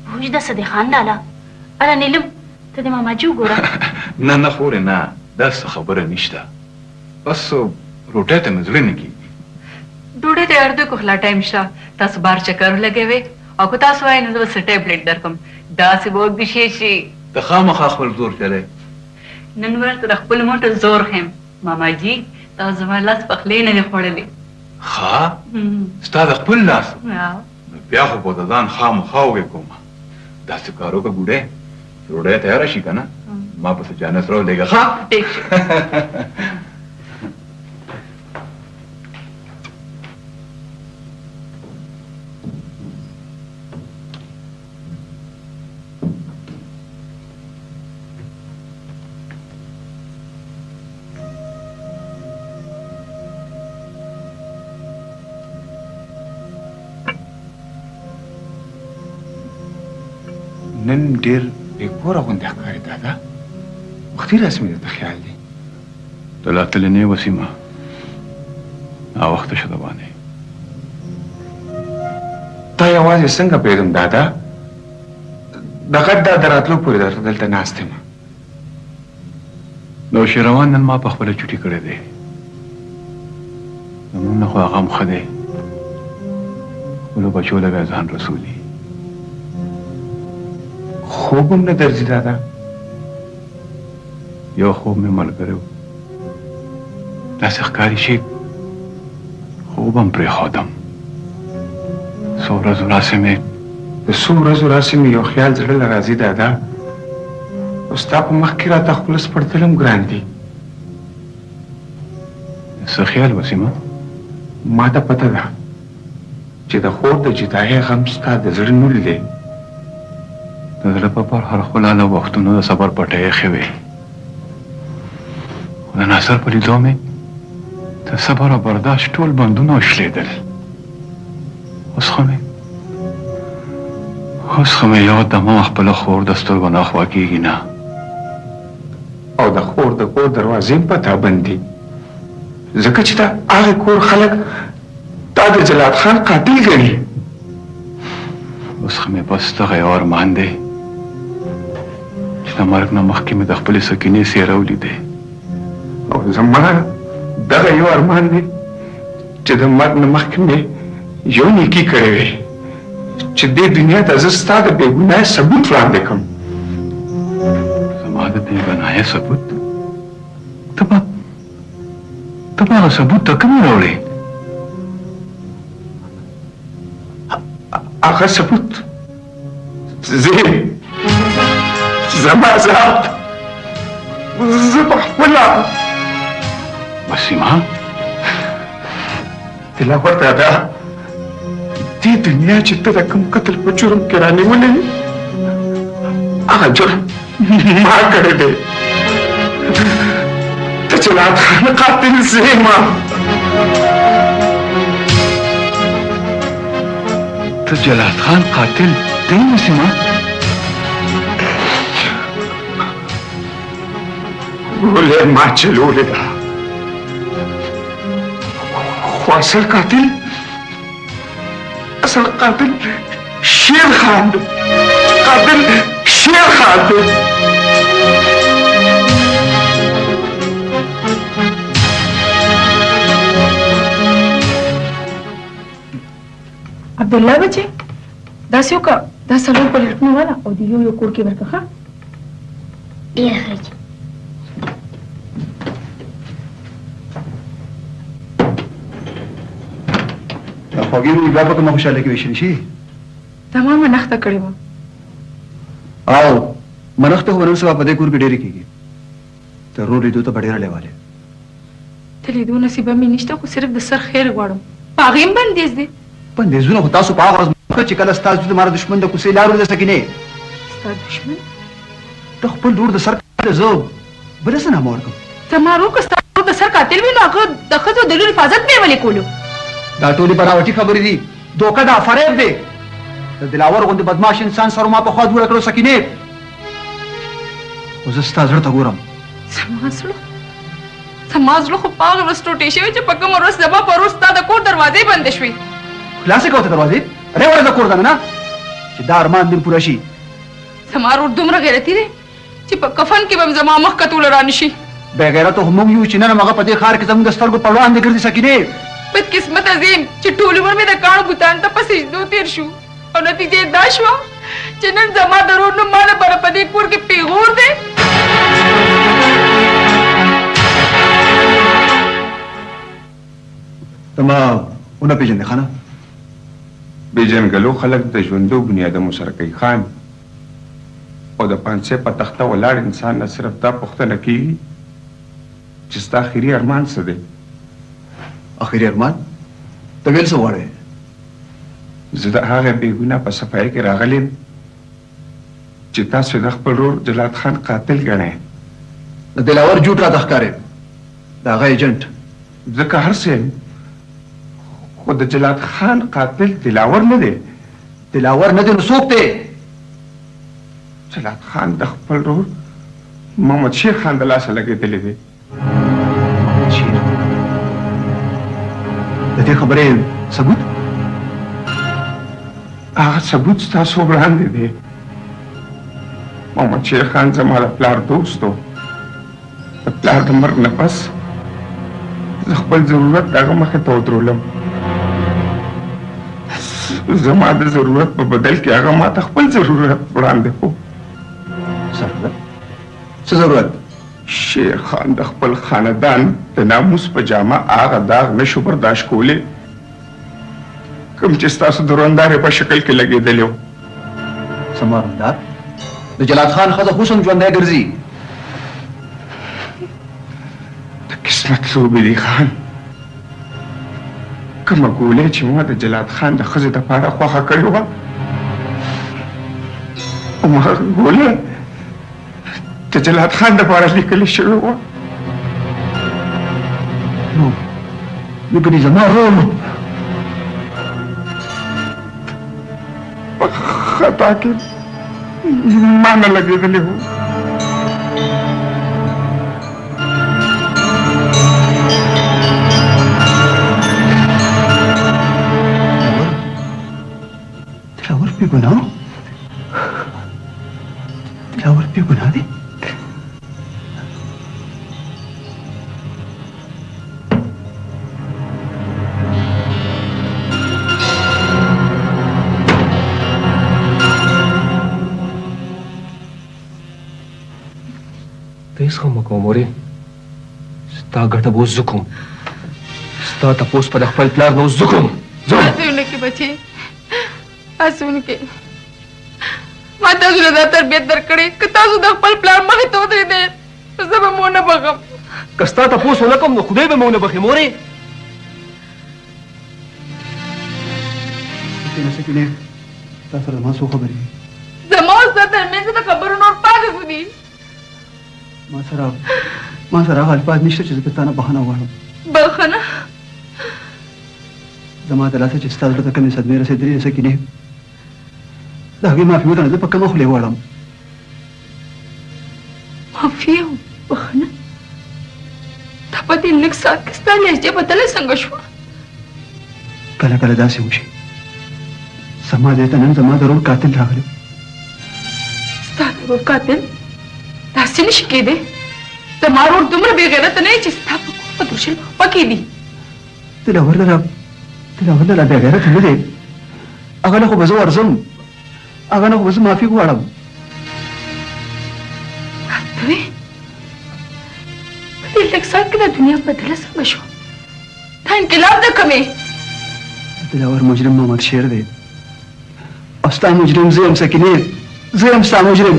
G: بوج داسې دی خان لالا اله نیلم ته د ماماجي وګوره
E: نه نه خورې نه داسې خبره نشته بس روټۍ ته مې زړه نه کېږي
M: ډوډۍ ته اردو کو خلا ټایم شته تاسو بار چکر لګوئ او که تاسو وایئ نو زه به څه ټیبلېټ درکړم داسې به وګشې شي
E: ته خامخا خپل زور چلی
M: نن ورته د خپل موټر زور خیم ماماجي تاسو زما لاس پخلی نه دی خوړلی
E: ښه ستا د خپل لاس بیا خو به د ځان خامخا وږې کومه داسې کار وکړه ګوډۍ ډوډۍ تیاره شي که نه ما پسې جانه سره ولېږه ښه
M: ټیک شو
E: نن ډېر بېکوره غوندې ښکاري دادا وختي راسې مې درته خیال دی ته لا تللې نه یې وسیمه ناوخته شه د باندې
P: تا یوازې څنګه پوهېږم دادا دغه دا د راتلو پورې درته دلته ناست یم
E: نوشیروان نن ما په خپله چوټي کړی دی زمونږ نه خو هغه هم ښه دی خپلو بچو له بیا ځان رسولي
P: خوب هم نه درځي دادا
E: یو خوب مې ملګری و داسې ښکاري چې خوب هم پرېښودم څو ورځو راسې مې
P: د څو ورځو راسې مې یو خیال زړه له راځي دادا او ستا په مخ کې راته خپله سپړتل هم ګران دي
E: څه خیال وسیمه
P: ما ته پته ده چې د خور د جدایۍ غم ستا د زړه نول دی
E: د زړه په پر هر ښکلاله وختونو د صبر پټۍ ایښې وې خو د ناصر په لیدو مې د صبر او برداشت ټول بندونه وشلېدل اوس خو مې یو دمه خپله خور د سترګو نه خوا کېږي نه
P: او د خور د کور دروازې هم په تا بند دي ځکه چې د هغې کور خلک تا د جلات خان قاتل ګڼي
E: اوس خو مې بس دغه یو ارمان دی چې د مرګ نه مخکې مې د خپلې سکینې څېره ولیدې
P: او زما دغه یو ارمان دی چې د مرګ نه مخکې مې یو نیکي کړې وې چې دې دنیا ته زه ستا د بېګناه ثبوت وړاندې کړم
E: बेगनाहे सबूत तब सबूत तक में रोड़े आखिर सबूत जमाजात जबहवला वसीमा दिलावर दादा दी दुनिया चित्त रकम कत्ल पर जुर्म कराने वाले जुर्म मां करे दे तो जलाद खान कातिल ज़ेमा तो जलाद खान कातिल दे वसीमा बोले मां चलो ले असल कातिल शेर खान कातिल शेर खान
L: अब्दुल्ला बच्चे दासियों का 10 सालों पर लटकने वाला और दियो यो कोर के वर का
J: ये है
K: خوږیو بیا په کومه خوشاله کې وشي شي
L: تمام منخته کړی و
K: او منخته ورن سبا په دې کور کې ډېری کیږي ضرور دې ته ډېر لیواله
L: ته لیدو نصیب مې نشته خو صرف د سر خیر غواړم پاغیم بندیز دې
K: بندیزونه خو تاسو په هغه ورځ چې کله ستاسو د مار دشمن د کوسې لارو د سکینه
L: ستاسو دشمن
K: ته خپل ډور د سر ته زو بلسه نه مورکم
L: تمارو که ستاسو د سر قاتل وي نو هغه د خزو د لور حفاظت به ولې کولو
K: دا ټولي براوټي خبرې دي دوکه دا فریب دی د دلاور غوندې بدمعاش انسان سره ما په خوا جوړه کړو سکینه خو زه ستا زړه ته ګورم
L: زما زړه خو په هغه ورځ ټوټې شوی چې په کومه ورځ زما په روز ستا د کور دروازې بندې شوې
K: خلاصې کوه ته دروازې ورې د کور دننه چې دا ارمان دې پوره شي
L: زما ورور دومره غیرتي دی چې په کفن کې به هم زما مخ کتوله رانشي
K: بې غیرته خو موږ یو چې نن هغه په دې ښار کې زموږ د سترګو په وړاندې ګرځي سکینې
L: بدقسمت عظیم چې ټول عمر مې د کاڼو بوتان ته په سجدو تېر شو او نتیجه دا شوه چې نن زما د ورور نوم ما لپاره په دې کور کې پیغور دی
K: ته ما ونه پېژندې ښه نه
E: بېجنګلو خلک د ژوندو بنیادمو سره کوي خان او د پانسې په تخته ولاړ انسان نه صرف دا پوښتنه کېږي چې ستا اخري ارمان څه دی
K: اخري ارمان ته ویل څه غواړې
E: زه د هغه بېګناه په صفایي کې راغلی یم چې تاسو د خپل ورور جلات خان قاتل ګڼئ
K: د دلاور جوټ راته ښکارې د هغه ایجنټ
E: ځکه هر څه یم خو د جلات خان قاتل دلاور نه دی
K: دلاور نه دی نو څوک دی
E: جلات خان د خپل ورور محمد شیر خان د لاسه لګېدلی دی
K: د دې خبرې ثبوت
E: هغه ثبوت ستاسو وړاندې دی محمد شیر خان زما د پلار دوست و د پلار د مرګ نه پس زه خپل ضرورت د هغه مخې ته ودرولم زما د ضرورت په بدل کې هغه ما ته خپل ضرورت وړاندې کړو
K: څه ضرورت
E: شیر خان د خپل خاندان د ناموس په جامه هغه داغ نشو برداشت کولی کوم چې ستاسو د روندارې په شکل کې لګېدلی و
K: زما روندار د جلات خان ښځه حسن ژوندی ګرځي
E: د قسمت لوبې دي خان کومه ګولۍ چې ما د جلات خان د ښځې دپاره خوښه کړې وه هماغه ګولۍ د جلات خان دپاره لیکلې شوې وه
K: نو ګنې زما رول
E: په خطا کې ما نه لګېدلی و
K: دلاور بې ګناه دلاور بې ګناه دی
I: هیڅ هم مه کوه مورې ستا ګټه به اوس زه کوم ستا تپوس په د خپل پلار نه اوس زه کوم
G: هسې ونه کې بچې هسې ونه کې ما تاسو له دا تربیت درکړې که تاسو د خپل پلار مخې ته ودرېدې زه به مو نه بخم
I: که ستا تپوس ونه کوم نو خدای به مې ونه بخي مورې
K: سکینه تا سره زما څو خبرې دي
G: زما او ستا ترمنځ د خبرو نور پاتې څه دي
K: ما سره هغه الفاظ نشته چې زه په تا نه بخښنه وغواړم
G: بخښنه
K: زما د لاسه چې ستا زړه ته کومې صدمې رسېدلې دي سکینې د هغې معافي وکړه زه په کومه خولې غواړم
G: معافي او بخښنه دا په دې لږ ساعت کې ستا لهجه بدله څنګه شوه
K: کله کله داسې وشي زما ځای ته نن زما د ورور قاتل راغلی
G: ستا د ورور قاتل داسې نشي کېدی زما ورور دومره بې غیرته نه دی چې ستا په کور په درشل خفه کېدي
K: دلاور له لا بې غیرته نه دی هغه نه خو به زه ورځم هغه نه خو به زه معافي غواړم
G: ته وې په دې لږ ساعت کې د دنیا بدله څنګه شوه دا انقلاب ده کمې
K: دلاور مجرم محمد شیر دی او ستا مجرم زه یم سکینې زه یم ستا مجرم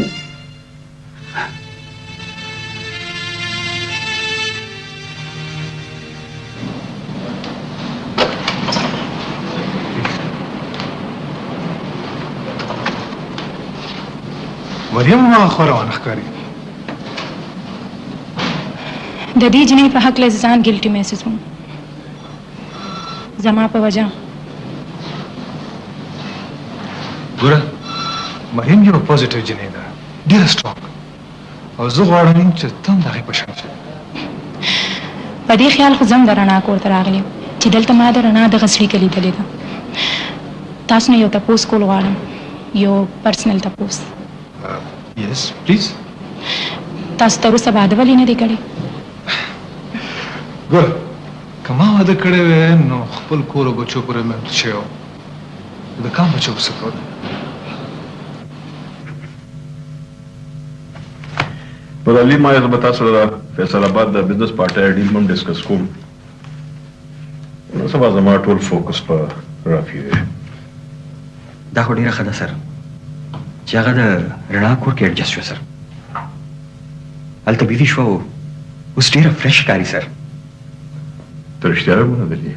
N: مریم ما خورانه ښکاري
L: د دې جنې په حق له ځان ګلټي محسوسوم زما په وجه
N: ګوره مریم یو پوزیټیو جنې ده ډېره سټرونګ او زه غواړم چې ته هم د هغې په شان شې
L: په دې خیال خو زه هم د رڼا کور ته راغلی یم چې دلته ما د رڼا دغه سړي لیدلې ده تاسو نه یو تپوس کول غواړم یو پرسنل تپوس
N: یس پلیز
L: تاسو تر اوسه واده ولې نه دی کړی
N: ګوره که ما واده کړی وی نو خپل کور او بچو پورې محدود شوی وم د کام بچو به څه کولی
Q: پر علي ما زه به تاسو سره فیصل آباد د بزنس پارټنر ډیل هم ډسکس کوم نو سبا زما ټول فوکس په رافي دی
K: دا خو ډېره ښه ده سر چې هغه د رڼا کور کې اډجسټ شو سر هلته بیبي شوه اوس ډېره فرش ښکاري سر
Q: ته رښتیا ومنلې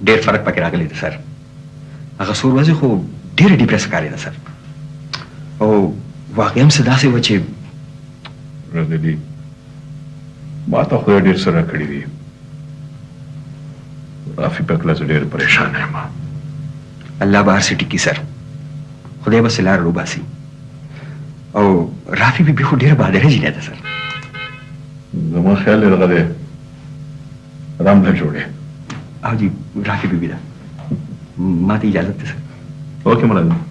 K: ډېر فرق پکې راغلی دی سر هغه څو ورځې خو ډېره ډیپرس ښکارېده سر او واقعا هم څه داسې وه چې
Q: رضلي ما ته خدای ډېر څه راکړي دي رافي په کله زه ډېر پریشان یم
K: الله به هر څه ټیکي سر خدای به سلار روباسي او رافي بیبي خو ډېره بهادره جینۍ ده سر
Q: زما خیال دی دغه دی رام له جوړې
K: او جی رافي بیبي ده ما ته اجازت ده سر
Q: اوکې ملازم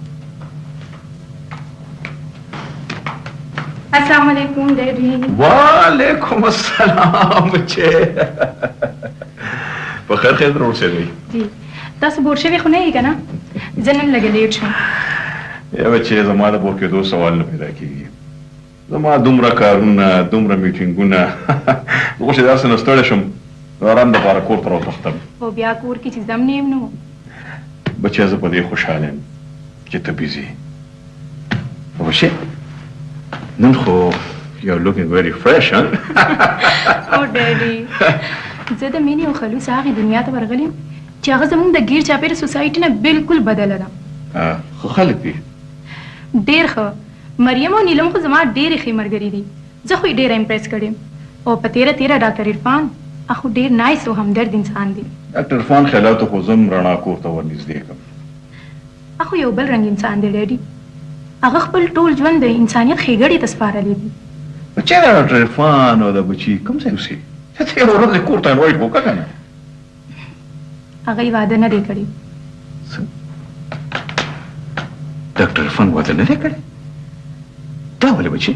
L: السلام علیکم ډیډي
Q: وعلیکم السلام بچې په خیر خیر اوسېږئ
L: جی تاسو بور شوي خو نه یې که نه زه نن لږ لیټ شوم
Q: یا بچې زما د بور کېدو سوال نه پیدا کېږي زما دومره کارونه دومره میټینګونه غوښتې داسې نه ستړی شم د ارام دپاره کور ته راوتښتم
L: خو بیا کور کې چې زم نه یم نو
Q: بچې زه په دې خوشحاله یم چې ته بیزي بچې نن خو you're looking very fresh huh
L: او ډیډي زه د مینې او خلوص هغې دنیا ته ورغلې یم چې هغه زموږ د ګیر چاپېره سوسایټي نه بالکل بدله ده
Q: ښه خلک دي
L: ډېر ښه مریم او نیلم خو زما ډېرې ښې ملګري دي زه خو یې ډېره امپریس کړې او په تیره ډاکټر عرفان هغه ډېر نایس او همدرد انسان دی
Q: ډاکټر عرفان خیالاتو خو زه هم رڼا کور ته ورنږدې کړم
L: هغه یو بل رنګ انسان دی ډیډي هغه خپل ټول ژوند د انسانیت ښېګړې ته سپارلی دی
Q: بچې د ډاکټر عرفان او د بچي کوم ځای اوسي ته یوه ورځ کور ته انوایټ وکړه که نه
L: هغه یې واده نه دی کړی
Q: ډاکټر عرفان واده نه دی کړی دا ولې بچې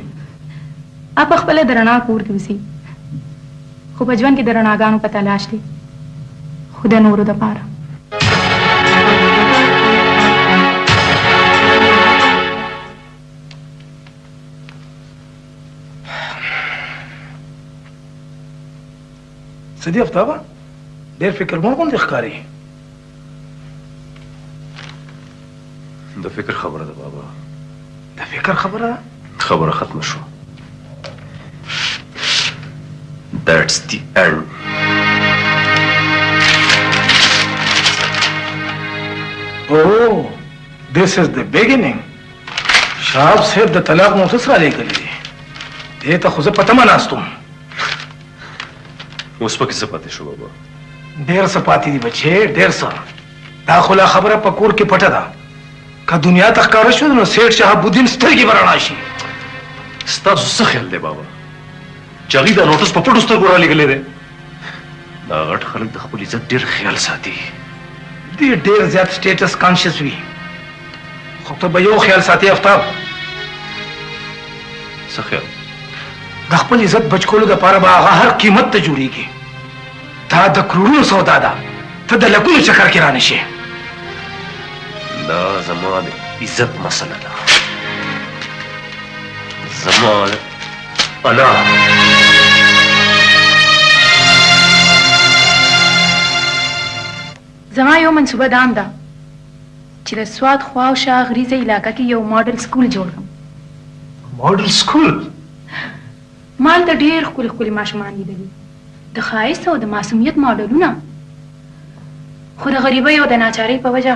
L: هغه پخپله د رڼا کور کې اوسي خو په ژوند کې د رڼاګانو په تلاش دی خو د نورو دپاره
A: څه دي افتابه ډېر فکرمن غوندې ښکاري.
S: د فکر خبره ده بابا.
A: د فکر خبره؟
S: خبره ختمه شو. That's the end.
A: Oh, this is the beginning. شهاب صاحب د طلاق نوټس را لېږلی دی. دې ته خو زه په تمه ناست وم.
S: اوس پکې څه پاتې شو بابا؟
A: ډېر څه پاتې دي بچې، ډېر څه. دا خو لا خبره په کور کې پټه ده. که دنیا ته ښکاره شو نو سیټ شهاب الدین سترګې به رڼا شي.
S: ستاسو څه خیال دی بابا چې هغوی دا نوټس په پټو سترګو را لېږلی دی؟ دا غټ خلک د خپل عزت ډېر خیال ساتي.
A: دوی ډېر زیات سټیټس کانشیس وي. خو ته به یو خیال ساتې افتاب.
S: څه خیال؟
A: د خپل عزت بچ کولو دپاره به هغه هر قیمت ته جوړېږي. دا د کروڑونو سودا ده. ته د لکونو چکر کې رانه شې.
S: دا زما د عزت مسله ده. زما انا
L: زما یو منصوبه دام ده چې د سوات خوا او شا غریزه علاقه کې یو ماډل سکول جوړ کړم.
A: ماډل سکول؟
L: ما هلته ډېر ښکلي ښکلي ماشومان لیدلي، د ښایست او د معصومیت ماډلونه. خو د غریبۍ او د ناچارۍ په وجه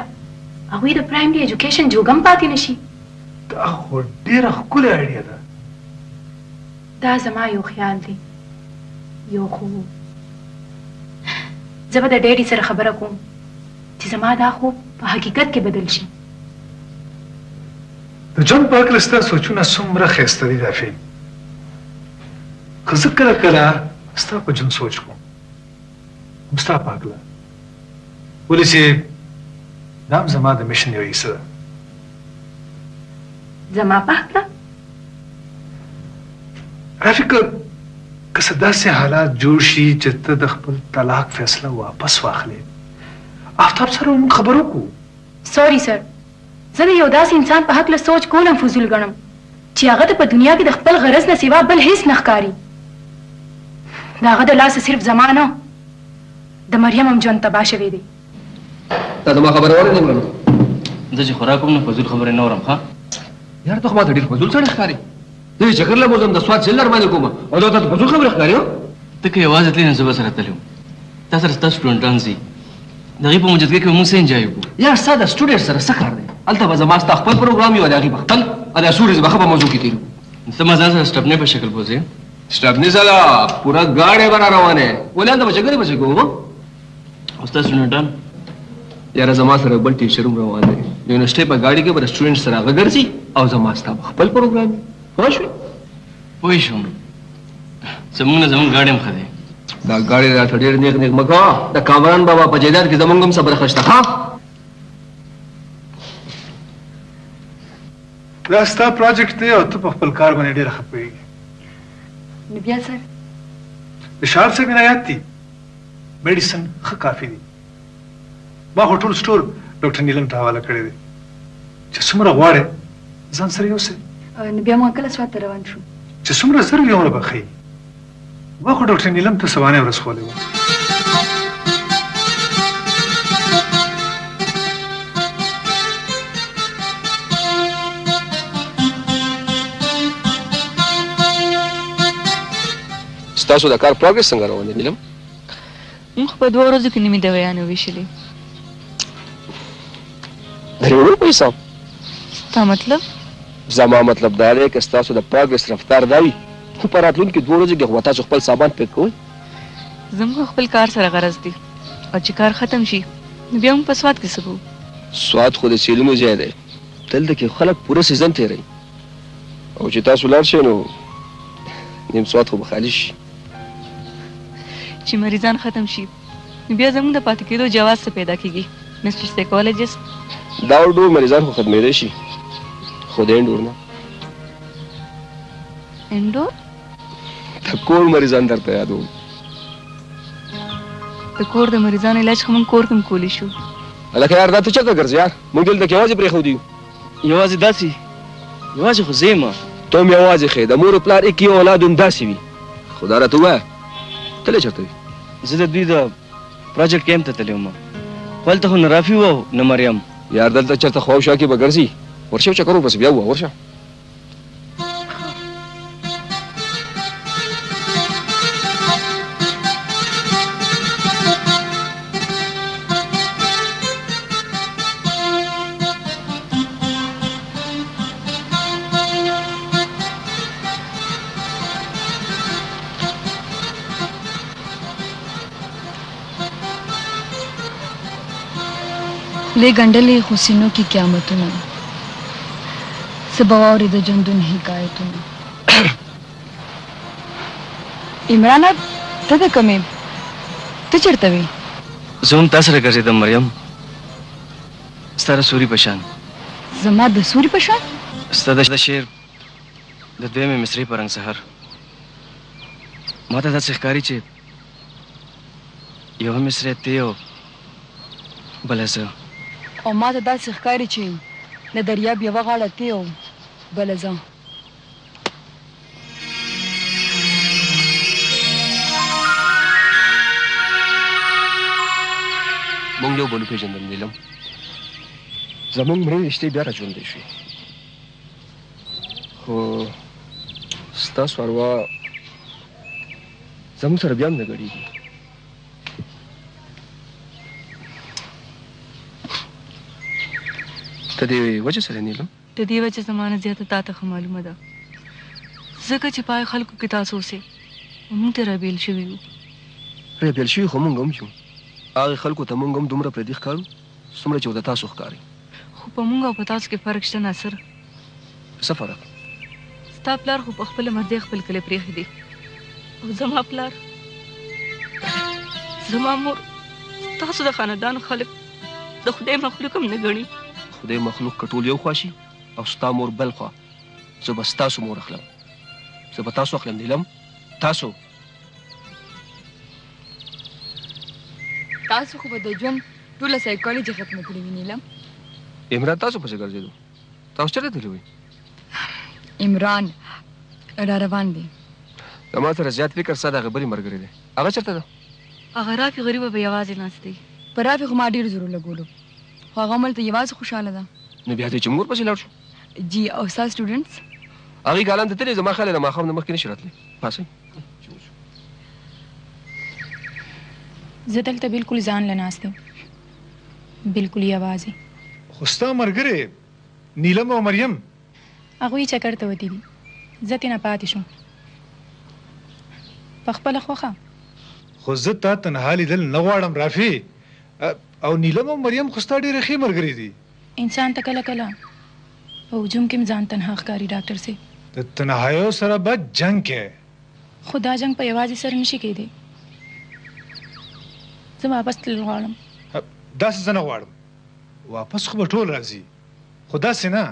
L: هغوی د پرایمري ایجوکیشن جوګه هم پاتې نه شي.
A: دا خو ډېره ښکلې آیډیا ده.
L: دا زما یو خیال دی، یو خوب. زه به د ډیډي سره خبره کوم چې زما دا خوب په حقیقت کې بدل شي.
N: د جون په هکله ستا سوچونه څومره ښایسته دي رافي. که زه کله کله ستا په جون سوچ کوم، هم ستا په هکله، ولې چې دا هم زما د میشن یوه حصه ده.
L: زما په هکله؟
N: رافي که څه داسې حالات جوړ شي چې ته د خپل طلاق فیصله واپس واخلې، آفتاب سره موږ خبرې وکړو.
L: سوري سر، زه د یو داسې انسان په هکله سوچ کول هم فضول ګڼم چې هغه ته په دنیا کې د خپل غرض نه سوا بل هیڅ نه ښکاري. د هغه د لاسه صرف زما نه، د مریم هم ژوند تباه شوی دی.
I: تا زما خبره واورېدې عمران؟
B: زه چې خوراک کوم نو فضول خبرې نه اورم. ښه
I: یار ته خو ماته ډېر فضول سړی ښکاري. زه چې چکر لګوم د سوات جیل راباندې کوم او دا ته فضول خبرې ښکاري.
B: ته که یوازې تللی نو زه به سره تللی وم. تا سره ستا سټوډنټان ځي، د هغوی په موجودګۍ کې به موږ څه انجوای وکړو.
I: یار ستا د سټوډنټ سره څه کار دی؟ هلته به زما ستا خپل پروګرام وي او د هغې به خپل او د سورز به ښه په موضوع کې تېرو.
B: ته ما ځان سره سټپنۍ په شکل بوځې؟
I: سټپني سره پوره ګاډی به را روانې، ولې هلته به چکرې پسې کوو.
B: او ستا سټوډنټان؟
I: یاره زما سره بل ټیچر هم روان دی. د یونیورسټۍ په ګاډي کې به د سټوډنټ سره هغه ګرځي او زما ستا به خپل پروګرام وي. پوه شوې؟
B: پوه شوم. زموږ نه زموږ ګاډی هم ښه دی.
I: دا ګاډی راته ډېر نیغ نیغ مه کوه. د کامران بابا په جایداد کې زموږ هم څه برخه شته. ښه
N: دا ستا پروجیکټ دی او ته په خپل کار باندې ډېره ښه پوهېږې.
O: نو بیا سر
N: د شهاب صاحب عنایت دي، میډیسن ښه کافي دي. ما خو ټول سټور ډاکټر نیلم ته حواله کړی دی چې څومره غواړې ځان سره یوسې.
O: نو بیا موږ کله سوات ته روان شو
N: چې څومره زر وي هغومره به ښه وي. ما خو ډاکټر نیلم ته سبانۍ ورځ ښوولی وه.
I: ستاسو د کار پروګرس څنګه روان دی نیلم؟
M: موږ په 2 ورځو کې نیمې دویانې ویشلې.
I: د ریوړو په حساب؟
M: ستا مطلب؟
I: زما مطلب دا دی که ستاسو د پروګرس رفتار دا وي خو په راتلونکي 2 ورځو کې خو تاسو خپل سامان پیک کوئ.
M: زموږ خپل کار سره غرض دی او چې کار ختم شي نو بیا موږ په سوات کې څه کوو؟
I: سوات خو د سیلونو ځای دی، دلته کې خلک پوره سیزن تېروي او چې تاسو لاړ شئ نو نیم سوات خو به خالي شي.
M: چې مریضان ختم شي نو بیا زموږ د پاتې کېدو جواز څه پیدا کېږي مسټر سایکولوجست؟
I: دا ډول مریضان خو ختمېدی شي خو د انډور نه.
M: انډور؟
I: د کور مریضان درته یادوم.
M: د کور د مریضانو علاج خو موږ کور ته هم کولی شو.
I: هلکه یار دا ته چېرته ګرځې یار؟ موږ دلته کې یوازې پرېښودي یو.
B: یوازې داسې یوازې خو زه یم.
I: ته هم یوازې ښې د مور و پلار 1 اولاد هم داسې وي. خو دا راته ووایه تللی چېرته وي؟
B: زه د دوی د پروجیکټ کیمپ ته تللی وم هلته خو نه رافي و او نه مریم
I: یار دلته چېرته خوا او شا کې به ګرځي ورشه یو چکر وباسه بیا ووه ورشه
O: ले गंडले खुसिनों की क़यामतों सबवार द जंदुन हिकायतों इमरान अब तद कमे तो चढ़ता भी
B: زه هم تا سره ګرځېدم مریم ستا د سوري په شان
O: زما د سوري په شان
B: ستا د شعر د دویمې مصرۍ په رنګ سهر ما ته داسې ښکاري چې یوه مصرۍ ته او بله زه
O: او ما ته داسې ښکاري چې د دریاب یوه غاړه ته او بله زه
I: مونږ یو بل وپېژندل نیلم زمونږ مړې رشتې بیا راژوندۍ شوې خو ستاسو اروا زمونږ سره بیا هم نه ګډېږي ته دې وجه سره نیلم
M: د دې وجه زمانه زیاته تا ته ښه معلومه ده ځکه چې پای خلکو کې تاسو اوسئ موږ ته رابېل شوي یو
I: رابېل شوي خو موږ هم یو هغې خلکو ته موږ هم دومره پردي ښکارو څومره چې د تاسو ښکاري
M: خو په موږ او په تاسو کې فرق شته ناصر
I: څه فرق
M: ستا پلار خو په خپله مردۍ خپل کلی پرېښی دی او زما پلار زما مور تاسو د خاندان خلک د خدای مخلوق هم نه ګڼي
I: خدای مخلوق که ټول یو خوا شي او ستا مور بل خوا زه به ستاسو مور اخلم زه به تاسو اخلم نیلم تاسو
O: تاسو خو به د ژوند ټوله سایکالوجي ختمه کړې وي نیلم
I: عمران تاسو پسې ګرځېدو تاسو چېرته تللي وئ
O: عمران را روان دی
I: زما سره زیات فکر ستا د هغه بلې ملګرې دی هغه چېرته ده
M: هغه رافي غریبه به یوازې ناست دی
O: په رافي خو ما ډېر زور لګولو خو هغه هملته یوازې خوشحاله ده
I: نو بیا دې چې موږ ورپسې لاړ شو
O: جی او ستا سټوډنټس
I: هغې کالم ته تللې زما خیال یې د ماښام نه مخکې نشي راتلی پاسئ
L: زه دلته بالکل ځان له ناست یم بالکل یوازې
N: خو ستا ملګرې نیلم او مریم
L: هغوی چکر ته وتي دي زه ترې نه پاتې شوم په خپله خوښه
N: خو زه تا تنها لیدل نه غواړم رافي او نیلم او مریم خو ستا ډېرې ښې ملګرې دي
L: انسان ته کله کله په هجوم کې ځان تنها ښکاري ډاکټر صاحب
N: د تنهایو سره به جنګ کې
L: خو دا جنګ په یوازې سره نشي کېدی زه واپس تلل غواړم
N: داسې زه نه غواړم واپس خو به ټول راځي خو داسې نه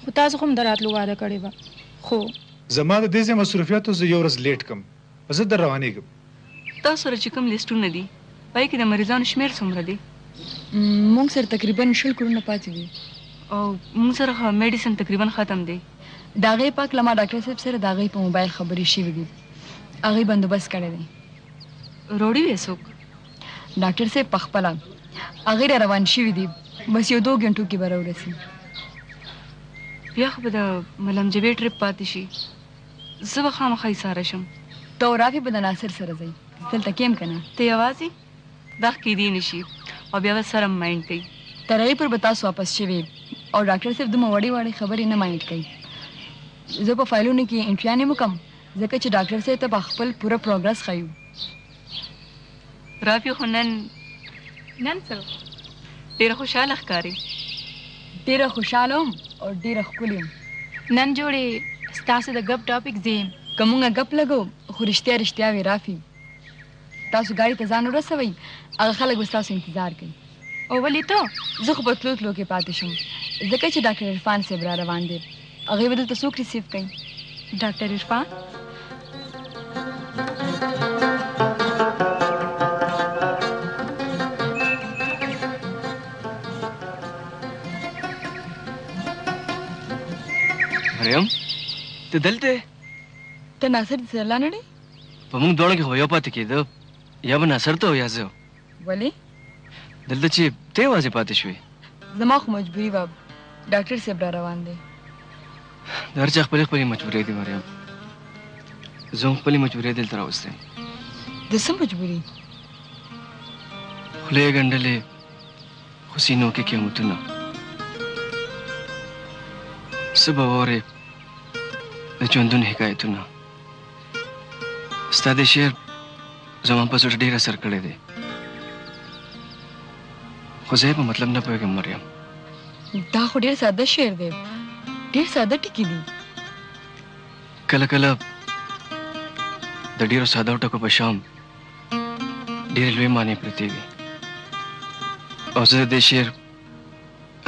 L: خو تاسو خو هم د راتلو وعده کړې وه خو
N: زما د دې ځای مصروفیاتو زه یو ورځ لیټ کم زه در روانېږم
M: تاسو سره چې کوم لیسټونه دي پای کې د مریضانو شمېر څومره دی
O: موږ سره تقریبا 100 کورونه پاتې دي
M: او موږ سره خو میډیسن تقریبا ختم دی
O: د هغې پاک له ما ډاکټر صاحب سره د هغې په موبایل خبرې شوي دي هغې بندوبست کړی دی
M: روړي وې څوک
O: ډاکټر صاحب په خپله هغې را روان شوي دي بس یو 2 غنټو کې به راورسي
M: بیا خو به د ملم جبې ټریپ پاتې شي زه به خامخا ایساره شم
O: ته او رافي به د ناصر سره ځئ دلته کیم که نه
M: ته یوازې دا کیدی نشي او بیا به سره مایند کوي
O: تر هغې پر به تاسو واپس شوي او ډاکټر صاحب دومره وړې وړې خبرې نه مایند کوي زه په فایلونو کې انټریانې وکړم ځکه چې ډاکټر صاحب ته به خپل پوره پروګرس ښیو
M: رافي خو نن څه ډېره خوشحاله ښکاري
O: ډېره خوشحاله وم او ډېره ښکلې وم
L: نن جوړې ستاسو د ګپ ټاپک زیم
O: که مونږ ګپ لګو خو رښتیا رښتیا وي رافي تاسو ګاډي ته ځان ورسوئ هغه خلک به ستاسو انتظار کوي
L: او ولې ته
O: زه خو په تلو تلو کې پاتې شم ځکه چې ډاکټر عرفان صاحب را روان دی هغې به دلته څوک ریسیو کوي
L: ډاکټر عرفان
B: مریم ته دلته
O: ته ناصر د سره لا نړۍ
B: په موږ دواړو کې خو یو پاتې کېده یا به ناصر ته یا زه
M: ولې
B: دلته چې ته یوازې پاتې شوې
M: زما خو مجبوري وه ډاکټر صاحب را روان دی
B: د هر چا خپلې خپلې مجبورۍ دي مریم زه هم خپلې مجبورۍ دلته راوستی یم
M: د څه مجبوري
B: خولې یې ګنډلې خو سینو کې قیامتونه څه به واورې د ژوندون حکایتونه ستا د شعر زما په زړه ډېر اثر کړی دی خو زه یې په مطلب نه پوهېږم مریم
M: دا خو ډېر ساده شعر دی ډېر ساده ټکي دي
B: کله کله د ډېرو ساده ټکو په شام ډېرې لوی معنی پرتې وي او زه د دې شعر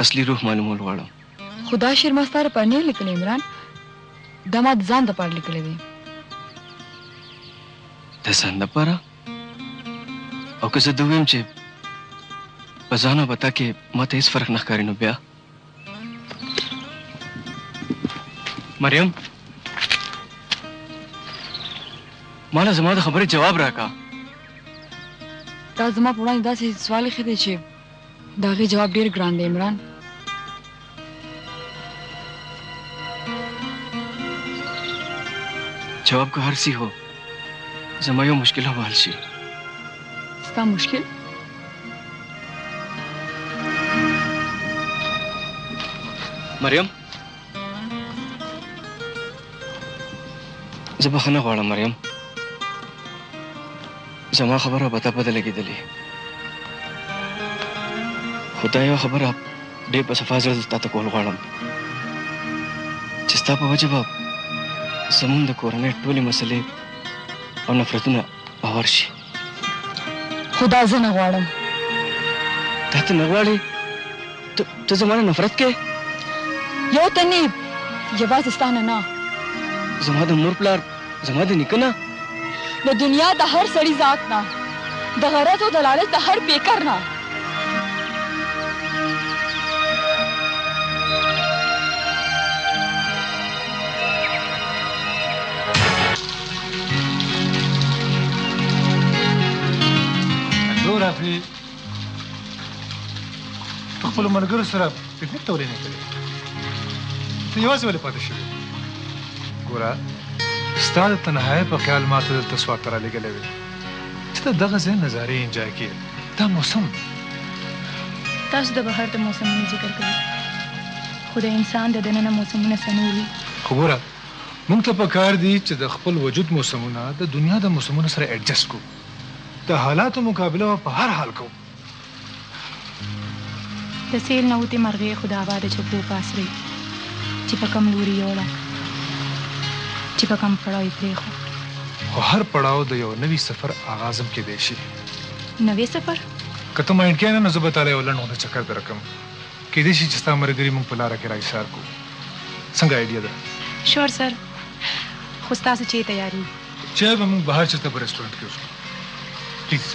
B: اصلي روح معلومول غواړم
M: خو دا شعر ما ستا لپاره نه لیکلی عمران دا ما د ځان دپاره لیکلی دی
B: د ځان دپاره او که زه ده ووایم چې په ځان او په تا کې ما ته هېڅ فرق نه ښکاري نو بیا مریم ما له زما د خبرې جواب راکړه
M: دا زما په وړاندې داسې سوال ایښی دی چې د هغې جواب ډېر ګران دی عمران
B: جواب که هر سی هو زما یو مشکل هم حل شي
M: ستا مشکل
B: مریم زه بخښنه غواړم مریم زما خبره به تا پته لګېدلې خو دا یوه خبره ډېر په صفا زړه تا ته کول غواړم چې ستا په وجه به زموږ د کورنۍ ټولې مسلې او نفرتونه باور شي
M: خو دا زه نه غواړم
B: دا ته نه غواړې ته زما نه نفرت کوې
M: یو ته نه یوازې ستا نه نه
B: زما د مور پلار زما د نیکه نه
M: د دنیا د هر سړي ذات نه د غرض او د لالچ د هر پیکر نه
N: رافي په خپلو ملګرو سره پکنیک ته ولې نه کړې ته یوازې ولې پاتې شوې ګوره ستا د تنهایۍ په خیال ما ته دلته سوات ته رالېږلی وې چې ته دغه ځای نظارې انجای کړې دا موسم
L: تاسو د بهر د موسمونو ذکر کوئ خو د انسان د دننه موسمونه څه وي
N: خو ګوره موږ ته پکار دي چې د خپل وجود موسمونه د دنیا د موسمونو سره ایډجسټ کړو د حالاتو مقابله په هر حال کوو
L: د سیل نه وتې مرغۍ خو د هوا د چپو په اسرې چې په کم لوري یوړه چې په کم پړاو یې پرېښو
N: خو هر پړاو د یو نوي سفر آغاز هم کیدی شي
L: نوی سفر
N: که ته مایند کې نه نو زه به تاله یو لنډ غونډه چکر درکړم کیدای شي چې ستا ملګري موږ په لاره کې راایسار کړو څنګه آیډیا ده
L: شور سر خو ستاسو چې تیاري
N: چای به موږ بهر چېرته په رسټورنټ کې وڅښو Please.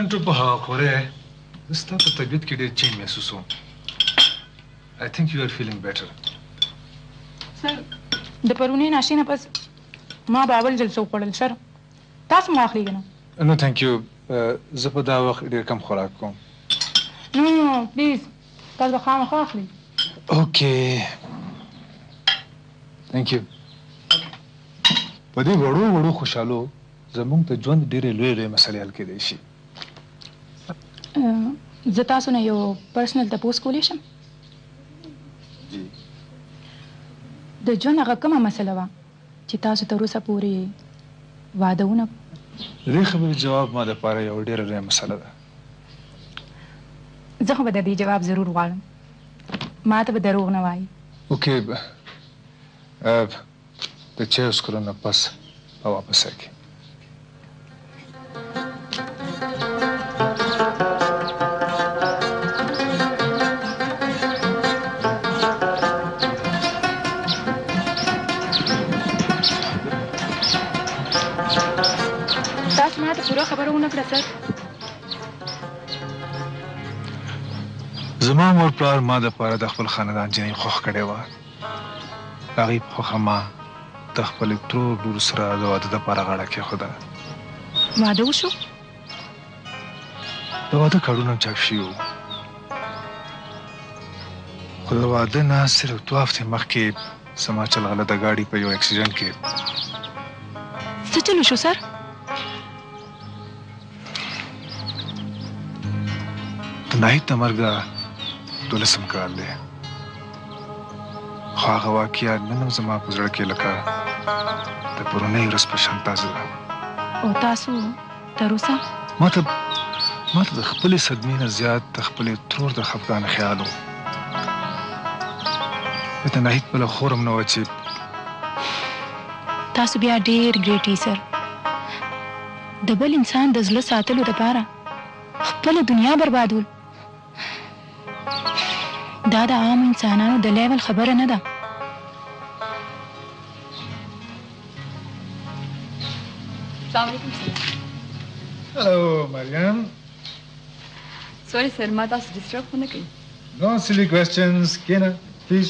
N: منټو په هغه خوره ستا په طبیعت کې ډېر چینج محسوسوم I think you are feeling better.
L: سر د پرونی ناشې نه پس ما به اول جلسه وخوړل سر تاسو مو اخلي که نه
N: نو تھینک یو زه په دا وخت ډېر کم خوراک کوم
L: نو پلیز تاسو به خامخا اخلي
N: اوکې تھینک یو په دې وړو وړو خوشحالو زموږ د ژوند ډېرې لویې لویې مسلې حل کېدی شي
L: زه تاسو نه یو پرسنل تپوس کولی شم د ژوند هغه کومه مسله وه چې تاسو تر اوسه پورې واده ونه
N: د دې خبرې جواب ما دپاره یو ډېره لویه مسله ده
L: زه خو به د دې جواب ضرور غواړم ما ته به دروغ نه وایي.
N: اوکې د چای وڅښلو نه پس به واپس راکړي.
L: تاسو ما ته پوره خبره ونه کړه سر.
N: زما مور پلار ما دپاره د خپل خاندان جنۍ خوښ کړې وه. د هغې په خوښه ما د خپلې ترور لور سره د واده دپاره غاړه کېښوده.
L: واده وشو؟
N: د واده کارډونه چاپ شوي وو، خو د واده نه صرف 2 هفتې مخکې زما چلغله د ګاډي په یو اکسیډنټ کې
L: څه چل وشو سر؟
N: د ناهید د مرګ 12 کال دی، خو هغه واقعه نن هم زما په زړه کې لکه د پرونۍ ورځ په شان تازه ده.
L: او تاسو تر اوسه؟
N: ما ته د خپلې صدمې نه زیات د خپلې ترور د خفګان خیال و. د ناهید بله خور هم نه وه چې
L: تاسو بیا ډېر ګریټ سر. د بل انسان د زړه ساتلو دپاره خپله دنیا بربادول دا د عام انسانانو د لیول خبره نه ده.
O: السلام علیکم سر.
N: هلو مریم.
O: سوري سر ما تاسو ډسټرب خو نه کوي؟
N: نو سیلی کوېسچنز. کښېنه پلیز.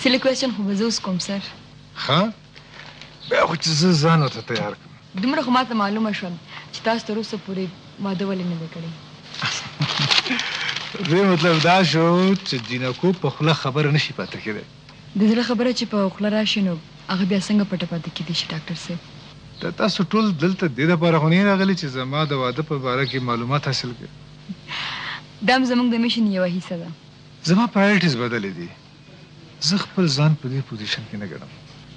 O: سیلی کوېسچن خو به زه اوس کوم سر.
N: ښه بیا خو چې زه ځان ورته تیار کړم.
O: دومره خو ماته معلومه شول چې تاسو تر اوسه پورې واده ولې نه دی کړی.
N: دې مطلب دا شو چې جینکو په خوله خبره نشي پاتې کېدی.
O: د زړه خبره چې په خوله راشي نو هغه بیا څنګه پټه پاتې کېدی شي ډاکټر صاحب؟
N: تاسو ټول دلته دې دپاره خو نه راغلي چې زما د واده په باره کې معلومات حاصل کړئ.
O: دا هم زموږ د میشن یوه حصه ده.
N: زما پرایورټیز بدلې دي. زه خپل ځان په دې پوزیشن کې نه ګڼم.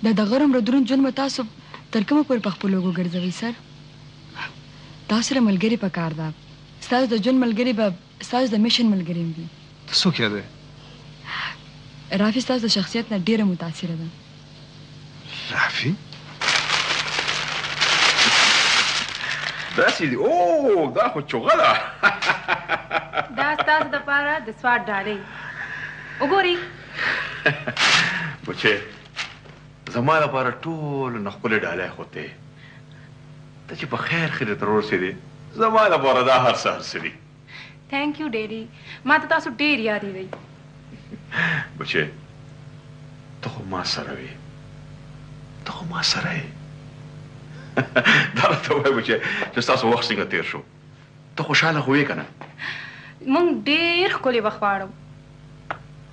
O: دا د غرم ردرون ژوند به تاسو تر کومه پورې په خپلو اوږو ګرځوئ سر؟ تاسو سره ملګري پکار ده. ستاسو د ژوند ملګري به ستاسو د میشن ملګري هم وي.
N: ته څوک یادوې؟
O: رافي ستاسو د شخصیت نه ډېره متاثره ده.
N: رافي؟
Q: داسې دي. او دا خو چوغه ده.
L: دا ستاسو دپاره د سوات ډالۍ. وګورئ
Q: بچې زما لپاره ټول نه ښکلې ډالۍ خو ته ته چې په خیر خیرې تر ورسېدې زما لپاره دا هر څه هر څه دي.
L: تھینک یو ډیډي. ما ته تاسو ډېر یادېږئ.
Q: بچې ته خو ما سره وې. ته خو ما سره یې. دا راته ووایه بچې چې ستاسو وخت څنګه تېر شو؟ ته خوشحاله خو وې که نه؟
L: موږ ډېر ښکلي وخت غواړو.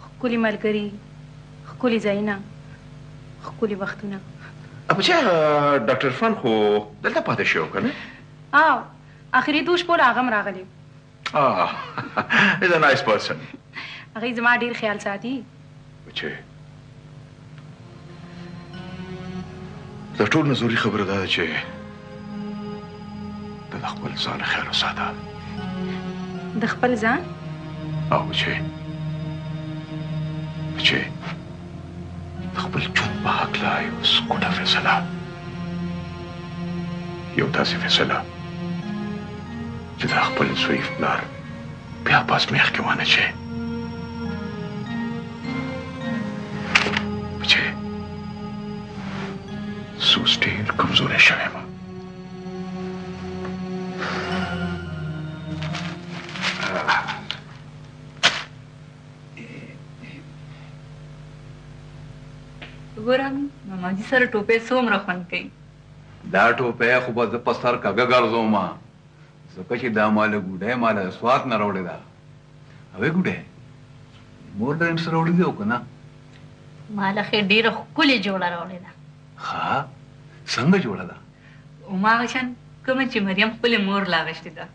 L: ښکلي ملګري، ښکلي ځایونه، ښکلي وختونه.
Q: بچې ډاکټر عرفان خو دلته پاتې شوی و که نه؟
L: او آخري 2 شپو له هغه هم راغلی.
Q: He's a nice person.
L: هغې زما ډېر خیال ساتي.
Q: بچې د ټول نه ضروري خبره دا ده چې ته د خپل ځان خیال وساته.
L: د خپل ځان؟
Q: او بچې د خپل ژوند په هکله یو سکوټه فیصله، یو داسې فیصله چې د خپل ضعیف پلار بیا په ازمېښت کې وانه شي. بچې زه اوس ډېر کمزوری شوی یم.
M: ګورم ماماجي سره ټوپۍ څومره خوند کوي.
E: دا ټوپۍ خو به زه په سر کږه ګرځوم ځکه چې دا ماله ګوډۍ ماله سوات نه راوړې ده. اوې ګوډۍ مور دریم سره راوړې دي او که نه؟
J: ماله خې ډېره ښکلې جوړه راوړې ده.
E: ښه څنګه جوړه ده؟
M: هماغه شان کومه چې مریم خپلې مور لا اغوښتې ده.